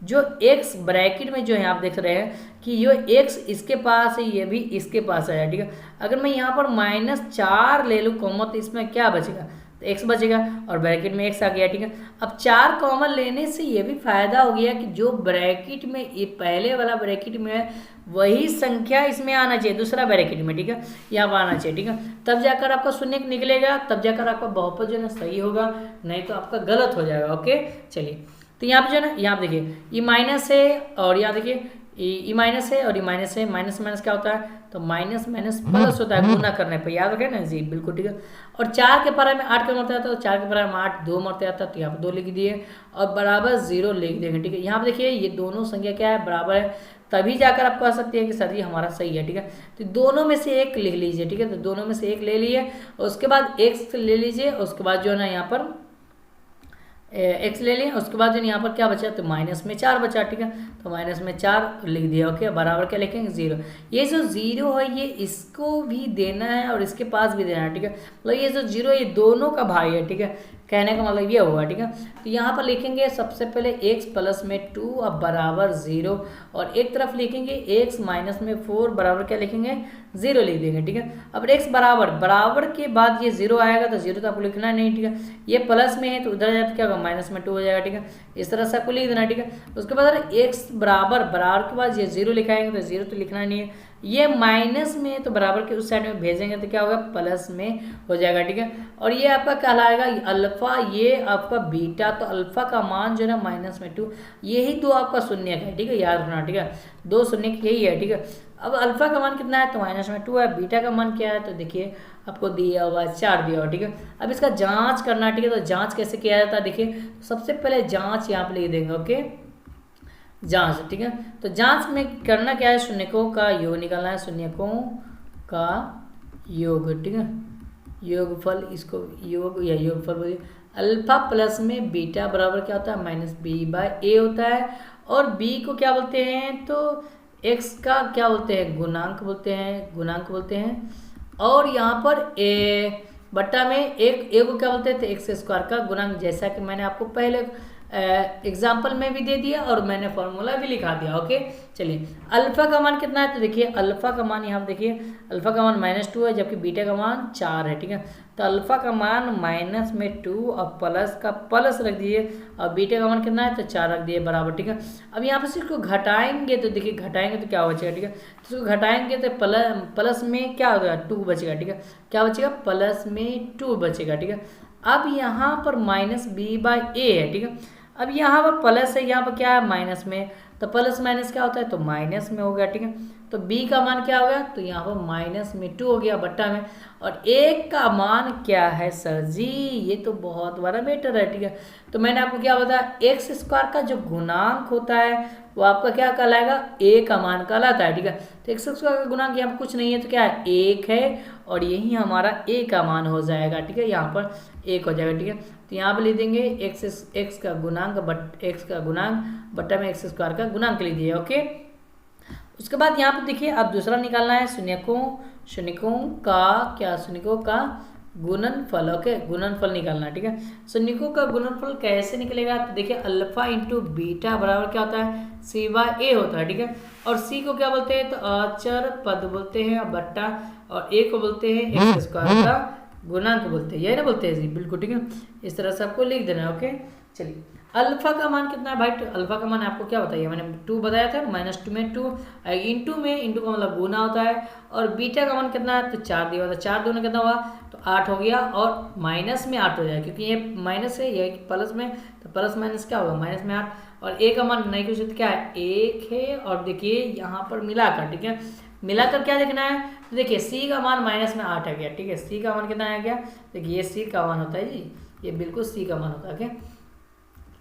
जो x ब्रैकेट में जो है आप देख रहे हैं कि ये x इसके पास है, ये भी इसके पास है, ठीक है। अगर मैं यहाँ पर -4 ले लूँ कॉमन तो इसमें क्या बचेगा, तो x बचेगा और ब्रैकेट में x आ गया, ठीक है। अब 4 कॉमन लेने से ये भी फायदा हो गया कि जो ब्रैकेट में ये पहले वाला ब्रैकेट में है वही संख्या इसमें आना चाहिए, दूसरा ब्रैकेट में, ठीक है, यहाँ पर आना चाहिए, ठीक है। तब जाकर आपका शून्य निकलेगा, तब जाकर आपका बहुपद जो है ना सही होगा, नहीं तो आपका गलत हो जाएगा, ओके। चलिए तो यहाँ पे जो है ना, यहाँ पे देखिए ये माइनस है और यहाँ देखिए ये माइनस है और ये माइनस है, माइनस माइनस क्या होता है, तो माइनस माइनस प्लस होता है गुना करने पे, याद रखें ना जी, बिल्कुल ठीक है। और 4 के पारा में 8 का मरते आता है, तो 4 के पारा में 8 2 मरते आता है, तो यहाँ पर 2 लिख दिए और बराबर 0 लिख देंगे, ठीक है। यहाँ पे देखिए ये दोनों संख्या क्या है, बराबर है, तभी जाकर आप कह सकते हैं कि सर ये हमारा सही है, ठीक है। तो दोनों में से एक लिख लीजिए, ठीक है, तो दोनों में से एक ले लिए और उसके बाद x ले लीजिए, उसके बाद जो है ना यहाँ पर एक्स ले लिया, उसके बाद जो यहाँ पर क्या बचा, तो माइनस में 4 बचा, ठीक है। तो माइनस में 4 लिख दिया, ओके। बराबर क्या लिखेंगे, 0। ये जो 0 है ये इसको भी देना है और इसके पास भी देना है, ठीक है। मतलब ये जो 0 ये दोनों का भाई है, ठीक है। कहने का मतलब ये हुआ, ठीक है। तो यहाँ पर लिखेंगे सबसे पहले x प्लस में 2 अब बराबर 0, और एक तरफ लिखेंगे x माइनस में 4 बराबर क्या लिखेंगे, 0 लिख देंगे, ठीक है। अब x बराबर बराबर के बाद ये 0 आएगा तो 0 तो आपको लिखना नहीं, ठीक है। ये प्लस में है तो उधर जाए तो क्या होगा, माइनस में 2 हो जाएगा, ठीक है। इस तरह से आपको लिख देना, ठीक है। उसके बाद अगर x बराबर बराबर के बाद ये 0 लिखाएंगे तो 0 तो लिखना नहीं है। ये माइनस में तो बराबर के उस साइड में भेजेंगे तो क्या होगा, प्लस में हो जाएगा, ठीक है। और ये आपका कहलाएगा अल्फा, ये आपका बीटा, तो अल्फा का मान जो है माइनस में 2, यही दो आपका शून्य है, ठीक है, याद रखना, ठीक है। 2 शून्य यही है, ठीक है। अब अल्फा का मान कितना है, तो माइनस में 2 है। बीटा का मान क्या है, तो देखिए आपको दिया हुआ 4 दिया हुआ, ठीक है। अब इसका जाँच करना, ठीक है। तो जाँच कैसे किया जाता है, देखिए सबसे पहले जाँच यहाँ पर लिख देंगे, ओके, जांच, ठीक है। तो जांच में करना क्या है, शून्यकों का योग निकालना है, शून्यकों का योग, ठीक है। योगफल, इसको योग या योगफल बोलिए। अल्फा प्लस में बीटा बराबर क्या होता है, माइनस बी बाय ए होता है। और बी को क्या बोलते हैं, तो एक्स का क्या बोलते हैं, गुणांक बोलते हैं, गुणांक बोलते हैं। और यहाँ पर ए बट्टा में एक ए को क्या बोलते हैं, तो एक्स स्क्वायर का गुणांक, जैसा कि मैंने आपको पहले एग्जाम्पल में भी दे दिया और मैंने फॉर्मूला भी लिखा दिया, ओके। चलिए अल्फा का मान कितना है, तो देखिए अल्फा का मान यहाँ देखिए, अल्फा का मान -2 है, जबकि बीटा का मान 4 है, ठीक है। तो अल्फा का मान -2 और प्लस का प्लस रख दिए, और बीटा का मान कितना है, तो 4 रख दिए बराबर, ठीक है। अब यहाँ पर से इसको घटाएंगे तो देखिए घटाएंगे तो क्या बचेगा, ठीक है। तो इसको घटाएंगे तो प्लस में क्या होगा, 2 बचेगा, ठीक है। क्या बचेगा, प्लस में 2 बचेगा, ठीक है। अब यहाँ पर माइनस बी बाय ए है, ठीक है। अब यहाँ पर प्लस है, यहाँ पर क्या है, माइनस में, तो प्लस माइनस क्या होता है, तो माइनस में हो गया, ठीक है। तो b का मान क्या हो गया, तो यहाँ पर -2 हो गया बट्टा में। और एक का मान क्या है सर जी, ये तो बहुत बड़ा मैटर है, ठीक है। तो मैंने आपको क्या बताया, एक्स स्क्वायर का जो गुणांक होता है वो आपका क्या कहलाएगा, a का मान कहलाता है, ठीक है। तो एक्स स्क्वायर का गुणांक यहाँ पर कुछ नहीं है तो क्या है, 1 है, और यही हमारा a का मान हो जाएगा, ठीक है। यहाँ पर 1 हो जाएगा, ठीक है। तो यहाँ पर लिख देंगे एक्स का गुणांक बट्टा में एक्स स्क्वायर का गुणांक लिख दिए, ओके। उसके बाद यहाँ पर देखिए अब दूसरा निकालना है, शून्यकों का गुणनफल, ओके, गुणनफल निकालना है, ठीक है। शून्यकों का गुणनफल कैसे निकलेगा, तो देखिए अल्फा इंटू बीटा बराबर क्या होता है, c बाय ए होता है, ठीक है। और c को क्या बोलते हैं, तो अचर पद बोलते हैं, और बट्टा और a को बोलते हैं एक्स स्क्वायर का गुणांक बोलते हैं, यही ना बोलते हैं जी, बिल्कुल, ठीक है। इस तरह से आपको लिख देना है, ओके। चलिए अल्फा का मान कितना है भाई, तो अल्फा का मान आपको क्या बताइए, मैंने 2 बताया था, -2 में 2, इंटू का मतलब गुना होता है। और बीटा का मान कितना है, तो 4 दिया हुआ था, 4 दूना कितना हुआ, तो 8 हो गया, और माइनस में 8 हो जाएगा, क्योंकि ये माइनस है, ये प्लस में, तो प्लस माइनस क्या होगा, माइनस में 8। और ए का मान नहीं कुछ क्या है, 1 है। और देखिए यहाँ पर मिलाकर, ठीक है, मिलाकर क्या देखना है, तो देखिए सी का मान -8 आ गया, ठीक है। सी का मान कितना आ गया, देखिए ये सी का मान होता है जी, ये बिल्कुल सी का मान होता है, ओके।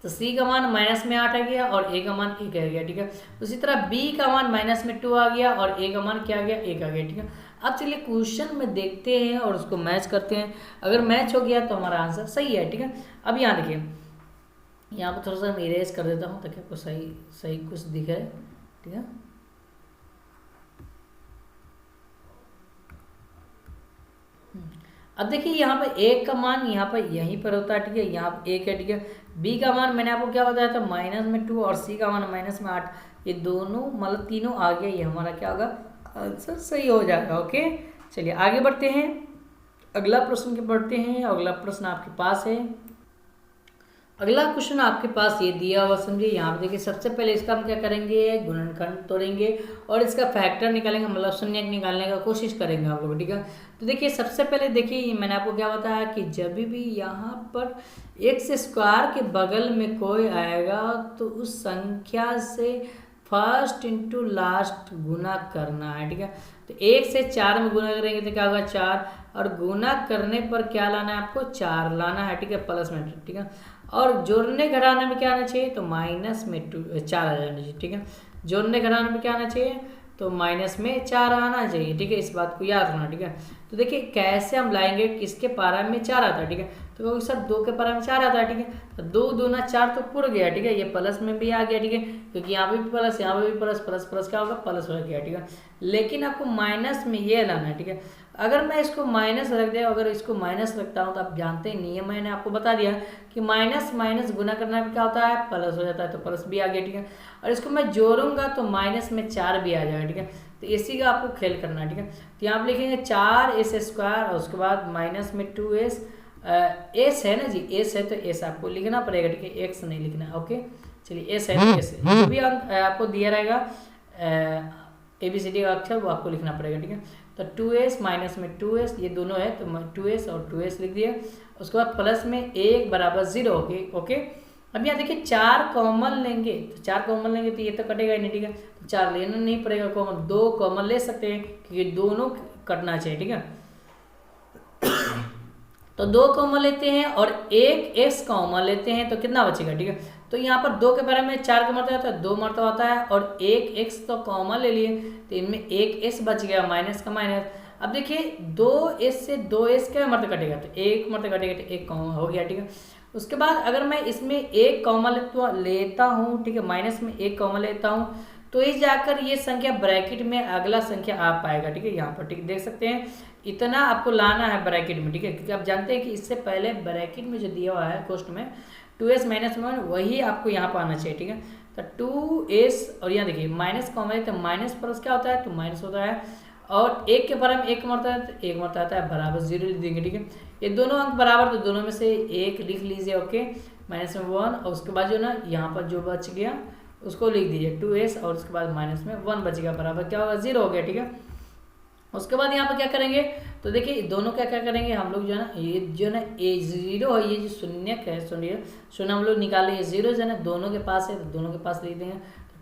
तो c का मान -8 आ गया और a का मान 1 आ गया, ठीक है। उसी तरह b का मान -2 आ गया और a का मान क्या आ गया, 1 आ गया, ठीक है। अब चलिए क्वेश्चन में देखते हैं और उसको मैच करते हैं, अगर मैच हो गया तो हमारा आंसर सही है, ठीक है। अब यहाँ देखिए, यहाँ पर थोड़ा सा मैं इरेज कर देता हूँ ताकि आपको सही कुछ दिखे, ठीक है। अब देखिए यहाँ पर एक का मान यहाँ पर यहीं पर होता है, ठीक है, यहाँ पर 1 है, ठीक है। बी का मान मैंने आपको क्या बताया था, -2, और सी का मान -8, ये दोनों मतलब तीनों आ गया, ये हमारा क्या होगा, आंसर सही हो जाएगा, ओके। चलिए आगे बढ़ते हैं, अगला प्रश्न के बढ़ते हैं। अगला प्रश्न आपके पास है, अगला क्वेश्चन आपके पास ये दिया हुआ, समझिए यहाँ पे देखिए, सबसे पहले इसका हम क्या करेंगे, गुणनखंड तोड़ेंगे और इसका फैक्टर निकालेंगे, मतलब शून्यक निकालने का कोशिश करेंगे आप लोग, ठीक है। तो देखिए सबसे पहले देखिए मैंने आपको क्या बताया कि जब भी यहाँ पर एक्स स्क्वायर के बगल में कोई आएगा तो उस संख्या से फर्स्ट इंटू लास्ट गुना करना है, ठीक है। तो 1 से 4 में गुना करेंगे तो क्या होगा, 4, और गुना करने पर क्या लाना है आपको, 4 लाना है, ठीक है, प्लस में, ठीक है। और जोड़ने घटाने में क्या आना चाहिए, तो -4 आ जाना चाहिए, ठीक है। जोड़ने घटाने में क्या आना चाहिए, तो -4 आना चाहिए, ठीक है। इस बात को याद रखना, ठीक है। तो देखिए कैसे हम लाएंगे, किसके पारा में 4 आता है, ठीक है। तो क्योंकि सर 2 के पावर में 4 आता है, ठीक है, तो 2 दूना 4 तो पुर गया, ठीक है, ये प्लस में भी आ गया, ठीक है, क्योंकि यहाँ पे भी प्लस, यहाँ पे भी प्लस, प्लस प्लस क्या होगा, प्लस हो गया, ठीक है। लेकिन आपको माइनस में ये लाना है, ठीक है। अगर मैं इसको माइनस रख दिया, अगर इसको माइनस रखता हूँ तो आप जानते हैं नियम मैंने आपको बता दिया कि माइनस माइनस गुना करना भी क्या होता है, प्लस हो जाता है, तो प्लस भी आ गया, ठीक है। और इसको मैं जोड़ूंगा तो माइनस में 4 भी आ जाएगा, ठीक है। तो इसी का आपको खेल करना है, ठीक है। तो यहाँ आप लिखेंगे 4s² और उसके बाद माइनस में 2s, एस है ना जी, एस है तो एस आपको लिखना पड़ेगा, ठीक है, एक्स नहीं लिखना, ओके। चलिए एस है तो एस, जो भी अंक आपको दिया रहेगा ABCD का अक्षर वो आपको लिखना पड़ेगा, ठीक है। तो 2s माइनस में 2s, ये दोनों है तो 2s और 2s लिख दिया। उसके बाद प्लस में 1 बराबर 0, ओके। अब यहाँ देखिए 4 कॉमन लेंगे, तो 4 कॉमन लेंगे तो ये तो कटेगा ही नहीं, ठीक है, तो 4 लेना नहीं पड़ेगा कॉमन, 2 कॉमन ले सकते हैं क्योंकि दोनों कटना चाहिए, ठीक है। तो 2 कॉमन लेते हैं और 1s कॉमन लेते हैं तो कितना बचेगा, ठीक है। तो यहाँ पर 2 के बारे में 4 का मरतबा आता है, 2 मरतबा आता है और 1x तो कॉमन ले लिए तो इनमें 1s बच गया, माइनस का माइनस। अब देखिए 2s से 2s क्या मरतबा कटेगा, तो 1 मरतबा कटेगा, तो 1 कॉमन हो गया, ठीक है। उसके बाद अगर मैं इसमें 1 कॉमन लेता हूँ, ठीक है, माइनस में 1 कॉमन लेता हूँ तो ये जाकर ये संख्या ब्रैकेट में अगला संख्या आ पाएगा, ठीक है, यहाँ पर, ठीक देख सकते हैं, इतना आपको लाना है ब्रैकेट में, ठीक है, क्योंकि आप जानते हैं कि इससे पहले ब्रैकेट में जो दिया हुआ है क्वेश्चन में 2s माइनस 1 वही आपको यहाँ पर आना चाहिए, ठीक है। तो 2s और यहाँ देखिए माइनस कॉमन है तो माइनस प्लस क्या होता है, तो माइनस होता है, और 1 के बारे में 1 मरता है तो 1 मरता आता है, बराबर 0 लिख देंगे, ठीक है। ये दोनों अंक बराबर तो दोनों में से 1 लिख लीजिए, ओके, माइनस में 1 और उसके बाद जो ना यहाँ पर जो बच गया उसको लिख दीजिए 2s और उसके बाद माइनस में 1 बचेगा, बराबर क्या होगा, 0 हो गया, ठीक है। उसके बाद यहाँ पर क्या करेंगे, तो देखिए दोनों क्या क्या करेंगे हम लोग जो है ना, ये जो ना a0 है, ये जो शून्यक है, शून्य हम लोग निकाले, ये 0 जो है ना दोनों के पास है तो दोनों के पास लिख देंगे,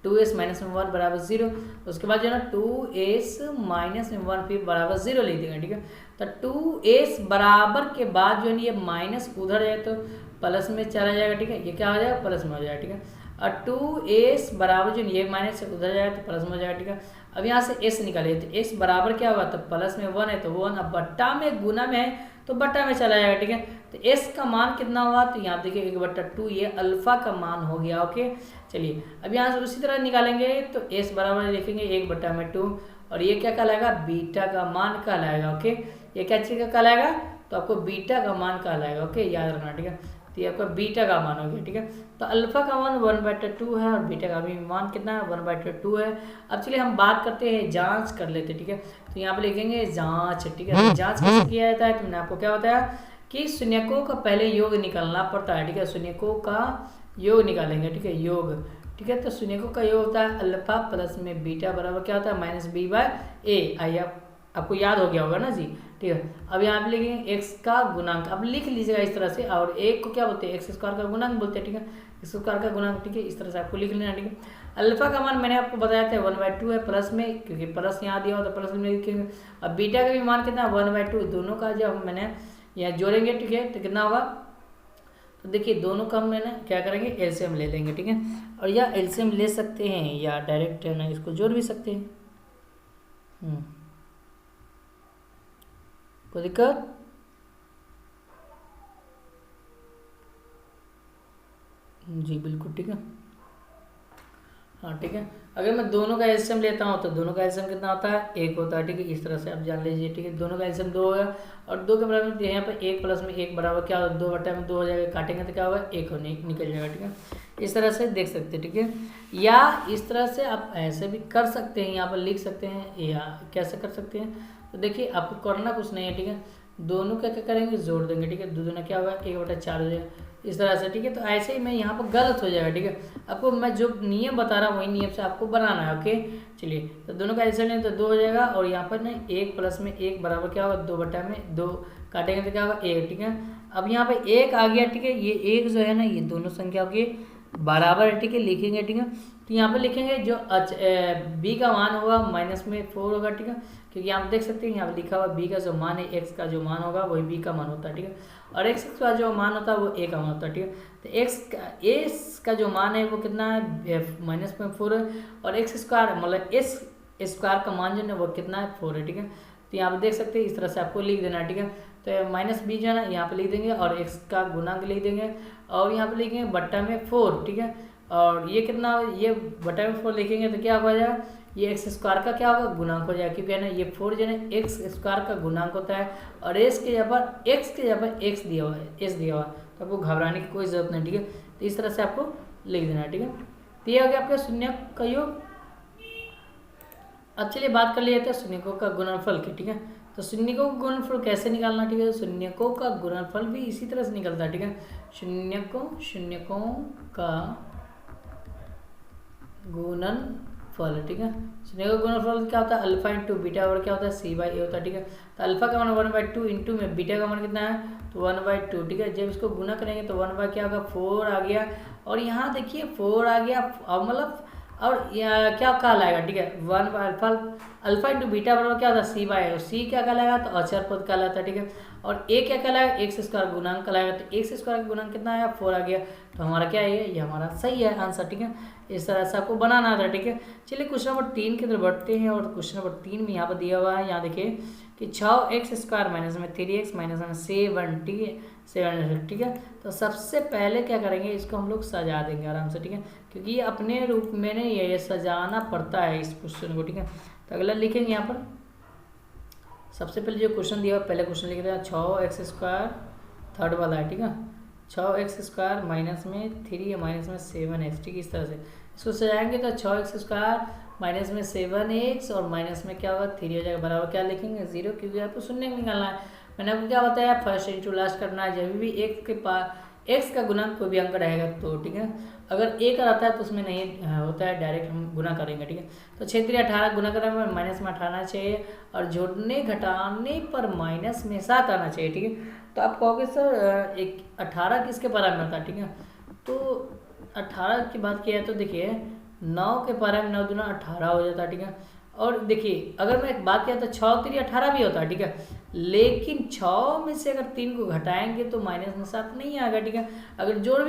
तो 2s माइनस में 1 बराबर 0। उसके बाद जो है ना 2s माइनस में 1 फिर बराबर 0 लिख देंगे, ठीक है। तो 2s बराबर के बाद जो है ये माइनस उधर जाए तो प्लस में चला जाएगा, ठीक है, ये क्या हो जाएगा, प्लस में हो जाएगा, ठीक है। और 2s बराबर जो ये माइनस से उधर जाएगा तो प्लस में हो जाएगा, ठीक है। अब यहाँ से s निकालिए तो s बराबर क्या होगा, तो प्लस में 1 है तो 1, अब बट्टा में गुना में है तो बट्टा में चला जाएगा, ठीक है। तो s का मान कितना हुआ, तो यहाँ देखिए 1/2 ये अल्फा का मान हो गया, ओके। चलिए अब यहाँ से उसी तरह निकालेंगे तो s बराबर लिखेंगे 1/2 और ये क्या कहलाएगा, बीटा का मान कहलाएगा, ओके। ये क्या चीज़ का कहलाएगा, तो आपको बीटा का मान कहलाएगा, ओके, याद रखना, ठीक है। तो ये आपका बीटा का मान हो गया, ठीक है। तो अल्फा का मान 1/2 है और बीटा का भी मान कितना है, 1/2 है। अब चलिए हम बात करते हैं, जांच कर लेते हैं, ठीक है। तो यहाँ पे लिखेंगे जांच, ठीक है। तो जांच कैसे किया जाता है, तो मैंने आपको क्या बताया कि शून्यकों का पहले योग निकालना पड़ता है, ठीक है, शून्यकों का योग निकालेंगे, ठीक है, योग, ठीक है। तो शून्यकों का योग होता है अल्फा प्लस में बीटा बराबर क्या होता है, -b/a। आइए आपको याद हो गया होगा ना जी, ठीक है। अब यहाँ पे लिखेंगे x का गुणांक, अब लिख लीजिएगा इस तरह से, और एक को क्या बोलते हैं, x² का गुणांक बोलते हैं, ठीक है, x² का गुणांक, ठीक है, इस तरह से आपको लिख लेना, ठीक है। अल्फा का मान मैंने आपको बताया था 1/2 है, प्लस में क्योंकि प्लस यहाँ दिया हो तो प्लस में लिखेंगे। अब बीटा का भी मान कितना है 1/2, दोनों का जब मैंने यहाँ जोड़ेंगे, ठीक है, तो कितना होगा, तो देखिए दोनों का हम मैंने क्या करेंगे, एलसीएम ले लेंगे, ठीक है। और या एलसीएम ले सकते हैं या डायरेक्ट है ना इसको जोड़ भी सकते हैं, कोई दिक्कत, जी बिल्कुल, ठीक है, हाँ ठीक है। अगर मैं दोनों का एलसीएम लेता हूँ तो दोनों का एलसीएम कितना होता है, 1 होता है, ठीक है, इस तरह से आप जान लीजिए, ठीक है। दोनों का एलसीएम 2 होगा और 2 के बराबर यहाँ पर 1 प्लस में 1 बराबर क्या होगा, 2/2 हो जाएगा, काटेंगे तो क्या होगा, 1 निकल जाएगा, ठीक है। इस तरह से देख सकते हैं, ठीक है। या इस तरह से आप ऐसे भी कर सकते हैं, यहाँ पर लिख सकते हैं, या कैसे कर सकते हैं, तो देखिए आपको करना कुछ नहीं है, ठीक है, दोनों का क्या करेंगे, जोड़ देंगे, ठीक है, 2 दूना क्या होगा, 1/4 हो जाएगा, इस तरह से, ठीक है। तो ऐसे ही मैं यहाँ पर गलत हो जाएगा, ठीक है, आपको मैं जो नियम बता रहा हूँ वही नियम से आपको बनाना है, ओके। चलिए तो दोनों का एलसीएम लें तो 2 हो जाएगा और यहाँ पर ना 1 प्लस में 1 बराबर क्या होगा, 2/2 काटेंगे तो क्या होगा, 1, ठीक है। अब यहाँ पे 1 आ गया, ठीक है, ये 1 जो है ना ये दोनों संख्याओं के बराबर है, ठीक है, लिखेंगे, ठीक है। तो यहाँ पे लिखेंगे जो b का मान होगा -4 होगा, ठीक है, क्योंकि आप देख सकते हैं यहाँ पे लिखा हुआ b का जो मान है, x का जो मान होगा वही b का मान होता है, ठीक है, और x का जो मान होता है वो a का मान होता है, ठीक है। तो x का जो मान है वो कितना है, -4 है, और x² मतलब s² का मान जो है वो कितना है, 4 है, ठीक है। तो यहाँ पे देख सकते हैं इस तरह से आपको लिख देना है, ठीक है। तो माइनस बी जो है ना यहाँ पे लिख देंगे और एक्स का गुणांक लिख देंगे और यहाँ पे लिखेंगे बट्टा में 4, ठीक है। और ये कितना, ये बट्टा में 4 लिखेंगे तो क्या हो जाएगा, ये एक्स स्क्वायर का क्या होगा, गुणांक हो जाएगा, क्योंकि है ना ये 4 जो है एक्स स्क्वायर का गुणांक होता है और एक्स के जगह पर एक्स दिया हुआ है, एस दिया हुआ है, तो आपको घबराने की कोई जरूरत नहीं, ठीक है। तो इस तरह से आपको लिख देना है, ठीक है। तो ये हो गया आपका शून्य का योग। अब चलिए बात कर लेते हैं शून्यकों का गुणनफल की, ठीक है। तो शून्यकों का गुणनफल कैसे निकालना, ठीक है। शून्यकों का गुणनफल भी इसी तरह से निकलता है, ठीक है। शून्यकों का गुणनफल, ठीक है। शून्यकों का गुणनफल क्या होता है, अल्फा इंटू बीटा और क्या होता है सी बाई ए होता है, ठीक है। तो अल्फा का मान 1/2 इंटू में बीटा का मान कितना है, तो 1/2, ठीक है। जब इसको गुना करेंगे तो 1 क्या होगा, 4 आ गया और यहाँ देखिए 4 आ गया, मतलब और क्या कहलाएगा, ठीक है। 1 अल्फा इंटू बीटा बराबर क्या होता है सी बाई, और सी क्या कहलाएगा, तो अचर पद कहलाता है, ठीक है। और ए क्या कहलाएगा, एक्स स्क्वायर गुणांक कहलाएगा, तो एक्स स्क्वायर का गुणांक कितना आया, 4 आ गया। तो हमारा क्या है, ये हमारा सही है आंसर, ठीक है। इस तरह से आपको बनाना था, ठीक है। चलिए क्वेश्चन नंबर 3 की तरफ बढ़ते हैं और क्वेश्चन नंबर 3 में यहाँ पर दिया हुआ है, यहाँ देखिए कि 6x स्क्वायर माइनस में 3x माइनस में 7, ठीक है। तो सबसे पहले क्या करेंगे, इसको हम लोग सजा देंगे आराम से, ठीक है, क्योंकि ये अपने रूप में नहीं ये सजाना पड़ता है इस क्वेश्चन को, ठीक है। तो अगला लिखेंगे यहाँ पर, सबसे पहले जो क्वेश्चन दिया हुआ पहले क्वेश्चन लिख रहे हैं 6x स्क्वायर, थर्ड वाला है, ठीक है। 6x स्क्वायर माइनस में 3 माइनस में 7x, ठीक है। इस तरह से इसको सजाएंगे तो 6x स्क्वायर माइनस में 7x और माइनस में क्या होगा 3 हो जाएगा, बराबर क्या लिखेंगे 0, क्योंकि आपको शून्य निकालना है। मैंने आपको क्या बताया, फर्स्ट इंटू लास्ट करना है, जब भी एक के पास एक्स का गुणांक कोई भी अंक रहेगा तो, ठीक है। अगर एक रहता है तो उसमें नहीं होता है, डायरेक्ट हम गुना करेंगे, ठीक है। तो 6 3 18 गुना करने में माइनस में 18 चाहिए और जोड़ने घटाने पर माइनस में 7 आना चाहिए, ठीक है। तो आप कहोगे सर 18 किसके बराबर में होता है, ठीक है। तो 18 की बात किया है तो देखिए 9 के पारा में 9 दूना 18 हो जाता है, ठीक है। और देखिए अगर मैं एक बात किया तो 6 3 18 भी होता है, ठीक है। लेकिन 6 में से अगर 3 को घटाएंगे तो माइनस में 7 नहीं आएगा, ठीक है। अगर जोड़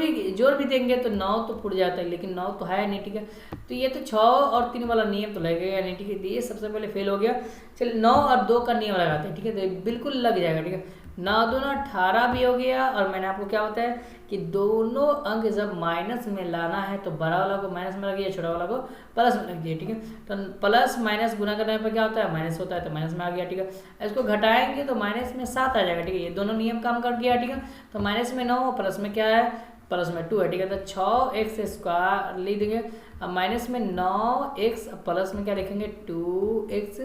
भी देंगे तो 9 तो फुट जाता है, लेकिन 9 तो है नहीं, ठीक है। तो ये तो 6 और 3 वाला नियम तो लगेगा नहीं, ठीक है। ये सबसे पहले फेल हो गया। चलिए 9 और 2 का नियम लगाते हैं, ठीक है। तो बिल्कुल लग जाएगा, ठीक है। 9 दूना 18 भी हो गया और मैंने आपको क्या होता है कि दोनों अंक जब माइनस में लाना है तो बड़ा वाला को माइनस में रखिए, छोटा वाला को प्लस में रख दिए, ठीक है। तो प्लस माइनस गुना करने पर क्या होता है, माइनस होता है, तो माइनस में आ गया, ठीक है। इसको घटाएंगे तो माइनस में 7 आ जाएगा, ठीक है। ये दोनों नियम काम कर गया, ठीक है। तो माइनस में 9 प्लस में क्या है, प्लस में 2 है, ठीक है। तो 6x स्क्वायर लिख देंगे, अब माइनस में 9x प्लस में क्या लिखेंगे 2x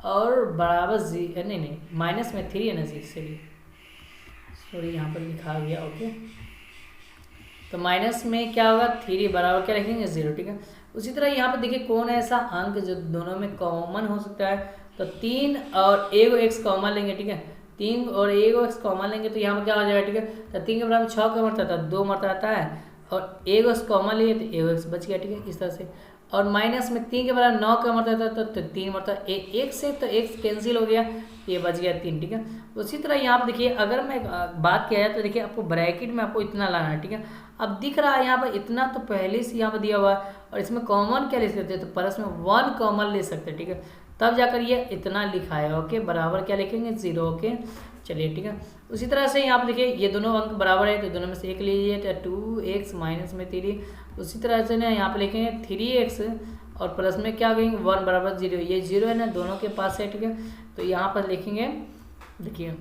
और बराबर नहीं माइनस में 3 है ना, सॉरी यहाँ पर लिखा गया, ओके। तो माइनस में क्या होगा 3 बराबर क्या लिखेंगे 0, ठीक है। उसी तरह यहाँ पर देखिए कौन ऐसा अंक जो दोनों में कॉमन हो सकता है, तो 3 और 1 x कॉमन लेंगे, ठीक है। 3 और 1 x कॉमन लेंगे तो यहाँ पर क्या हो जाएगा, ठीक है। तो 3 के बराबर 6 का मरता था 2 मरता आता है और 1 x कॉमन लिए तो 1 x बच गया, ठीक है। इस तरह से और माइनस में 3 के बराबर 9 का मरता था तो 3 मरता, एक से तो x कैंसिल हो गया, ये बच गया 3, ठीक है। उसी तरह यहाँ पर देखिए अगर मैं बात किया जाए तो देखिए आपको ब्रैकेट में आपको इतना लाना है, ठीक है। अब दिख रहा है यहाँ पर इतना तो पहले से यहाँ पर दिया हुआ है और इसमें कॉमन क्या ले सकते हैं, तो प्लस में 1 कॉमन ले सकते हैं, ठीक है। तब जाकर ये इतना लिखा है, ओके। बराबर क्या लिखेंगे 0, ओके। चलिए ठीक है। उसी तरह से यहाँ पर देखिए ये दोनों अंक बराबर है तो दोनों में से एक लीजिए, तो 2x माइनस में 3। उसी तरह से ना यहाँ पर लिखेंगे 3x और प्लस में क्या कहेंगे 1 बराबर 0, ये 0 है ना दोनों के पास है, ठीक है। तो यहाँ पर लिखेंगे, देखिए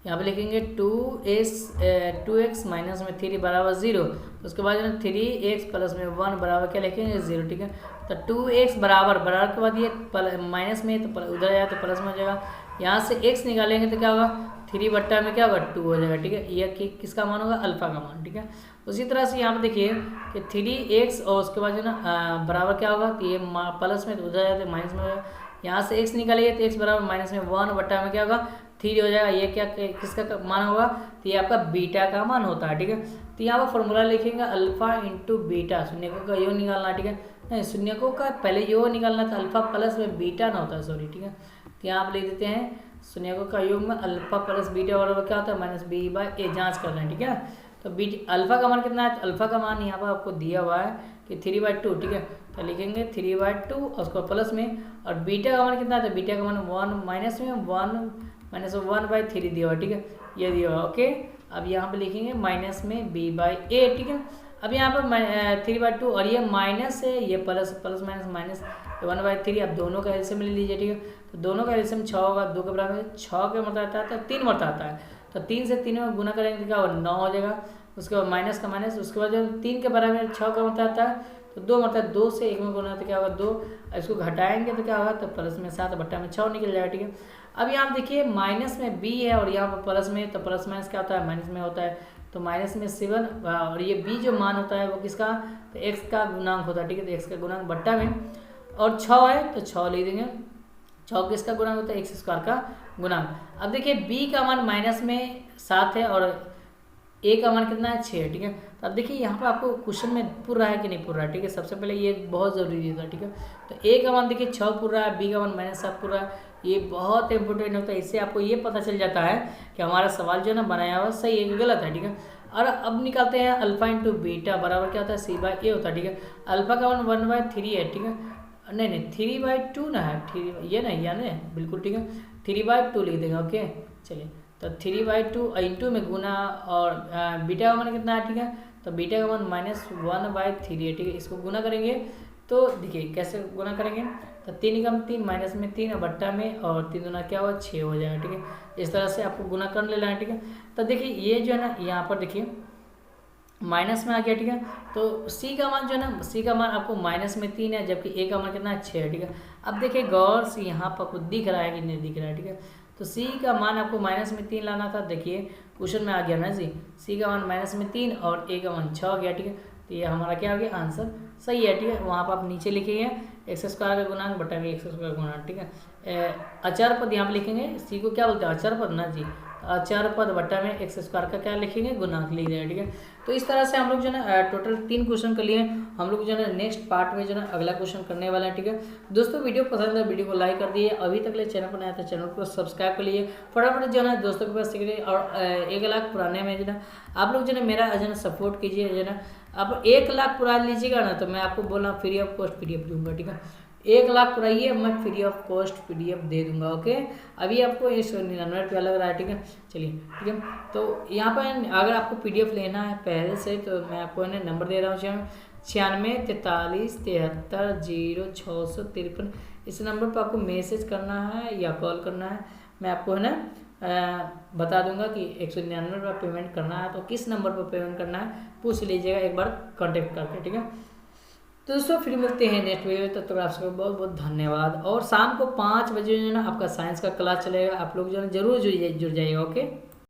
यहाँ पे लिखेंगे 2x माइनस में 3 बराबर 0, उसके बाद 3x प्लस में 1 बराबर क्या लिखेंगे 0, ठीक है। तो 2x बराबर के बाद ये माइनस में तो उधर जाए तो प्लस में हो जाएगा, यहाँ से x निकालेंगे तो क्या होगा 3 बट्टा में क्या होगा 2 हो जाएगा, ठीक है। यह किसका मान होगा अल्फा का मान, ठीक है। उसी तरह से यहाँ पे देखिए कि 3x और उसके बाद जो ना बराबर क्या होगा, तो ये प्लस में तो उधर जाए तो माइनस में हो जाएगा, यहाँ से x निकालिए तो x बराबर माइनस में 1 बट्टा में क्या होगा 3 हो जाएगा। ये क्या किसका मान होगा, तो ये आपका बीटा का मान होता है, ठीक है। तो यहाँ पर फॉर्मूला लिखेंगे अल्फा इंटू बीटा, शून्यकों का योग निकालना, ठीक है। नहीं शून्यकों का पहले योग निकालना था, अल्फा प्लस में बीटा ना होता है, सॉरी, ठीक है। तो यहाँ आप लिख देते हैं शून्यकों का योग में अल्फा प्लस बीटा बराबर क्या होता है माइनस बी बाई ए, जाँच कर रहे हैं, ठीक है। तो अल्फा का मान कितना है, तो अल्फा का मान यहाँ पर आपको दिया हुआ है कि 3/2, ठीक है। तो लिखेंगे 3/2 और उसको प्लस में, और बीटा का मान कितना है, तो बीटा का मान 1 माइनस में 1 -1/3 दिया हुआ, ठीक है, ये दिया हुआ। ओके, अब यहाँ पे लिखेंगे माइनस में b/a, ठीक है। अब यहाँ पर 3/2 और ये माइनस है, ये प्लस, प्लस माइनस माइनस, 1/3। अब दोनों का एलसीएम ले लीजिए, ठीक है। तो दोनों का एलसीएम 6 होगा, 2 के बराबर 6 के मतलब आता है तो 3 मरता आता है, तो 3 से 3 में गुना करेंगे तो क्या होगा, 9 हो जाएगा। उसके बाद माइनस का माइनस, उसके बाद जब 3 के बराबर 6 का मतलब आता है तो 2 मतलब 2 से 1 में गुना तो क्या होगा 2, इसको घटाएंगे तो क्या होगा, तो प्लस में 7 बट्टा में 6 निकल जाएगा, ठीक है। अब यहाँ देखिए माइनस में b है और यहाँ पर प्लस में, तो प्लस माइनस क्या होता है, माइनस में होता है, तो माइनस में 7 और ये b जो मान होता है वो किसका, तो x का गुणांक होता है, ठीक है। तो x का गुणांक बट्टा में, और 6 है तो 6 ले देंगे, 6 किसका गुणांक होता है, x स्क्वायर का गुणांक। अब देखिए b का मान माइनस में 7 है और a का मान कितना है, 6 है, ठीक है। तो अब देखिए यहाँ पर आपको क्वेश्चन में पूरा रहा है कि नहीं पूरा रहा है, ठीक है। सबसे पहले ये बहुत ज़रूरी था, ठीक है। तो a का मान देखिए 6 पूरा है, b का मान -7 पूरा है, ये बहुत इंपॉर्टेंट होता है। इससे आपको ये पता चल जाता है कि हमारा सवाल जो है ना बनाया हुआ सही है कि गलत है, ठीक है। और अब निकालते हैं अल्फा इंटू बीटा बराबर क्या होता है, c/a होता है, ठीक है। अल्फा का मान 1/3 है, ठीक है, नहीं 3/2 ना है, 3 ये नहीं, या नहीं बिल्कुल, ठीक है, 3/2 लिख देंगे। ओके, चलिए, तो 3/2 इंटू में गुना, और बीटा का मान कितना है, ठीक है। तो बीटा का मान -1/3 है, ठीक है। इसको गुना करेंगे तो देखिए कैसे गुना करेंगे, तो 3 कम 3 माइनस में 3 बट्टा में, और 3 दूना क्या हुआ 6 हो जाएगा, ठीक है। इस तरह से आपको गुना कर लेना है, ठीक है। तो देखिए ये जो है ना यहाँ पर देखिए माइनस में आ गया, ठीक है। तो c का मान जो है ना, c का मान आपको -3 है, जबकि a का मान कितना है 6 है, ठीक है। अब देखिए गौर से यहाँ पर आपको दिख रहा है कि नहीं दिख रहा है, ठीक है। तो c का मान आपको -3 लाना था, देखिए क्वेश्चन में आ गया ना जी, c का मान -3 और a का मान 6 हो गया, ठीक है। तो ये हमारा क्या हो गया, आंसर सही है, ठीक है। वहाँ पर आप नीचे लिखेंगे x स्क्वायर का गुणांक बटा में x स्क्वायर का गुणांक, ठीक है। अचर पद यहाँ पर लिखेंगे, c को क्या बोलते हैं, अचर पद ना जी, अचर पद बट्टा में x स्क्वायर का क्या लिखेंगे, गुणांक लिख देंगे, ठीक है। तो इस तरह से हम लोग जो है ना टोटल 3 क्वेश्चन कर लिए। हम लोग जो है ना नेक्स्ट पार्ट में जो है ना अगला क्वेश्चन करने वाला है, ठीक है। दोस्तों वीडियो पसंद है, वीडियो को लाइक कर दिए, अभी तक ले चैनल पर नया था चैनल को सब्सक्राइब कर लिए, फटाफट जो है ना दोस्तों के पास सीख रहे, और 1 लाख पुराने में जो है ना आप लोग जो है ना मेरा जो है सपोर्ट कीजिए, जो है ना आप 1 लाख पुरा लीजिएगा ना, तो मैं आपको बोला फ्री ऑफ कॉस्ट PDF दूंगा, ठीक है। 1 लाख पुराइए, मैं फ्री ऑफ कॉस्ट PDF दे दूंगा। ओके, अभी आपको ये 99 रुपया लग रहा है, ठीक है। चलिए, ठीक है। तो यहाँ पर अगर आपको PDF लेना है पहले से, तो मैं आपको ना नंबर दे रहा हूँ 96 43 73 0653। इस नंबर पर आपको मैसेज करना है या कॉल करना है, मैं आपको है ना बता दूंगा कि 199 रुपया पेमेंट करना है, तो किस नंबर पर पेमेंट करना है पूछ लीजिएगा एक बार कॉन्टेक्ट करके, ठीक है। तो दोस्तों फिर मिलते हैं नेक्स्ट वीडियो, तब तक आप सबको बहुत बहुत धन्यवाद। और शाम को 5 बजे जो है ना आपका साइंस का क्लास चलेगा, आप लोग जो है जरूर जुड़ जाइएगा। ओके।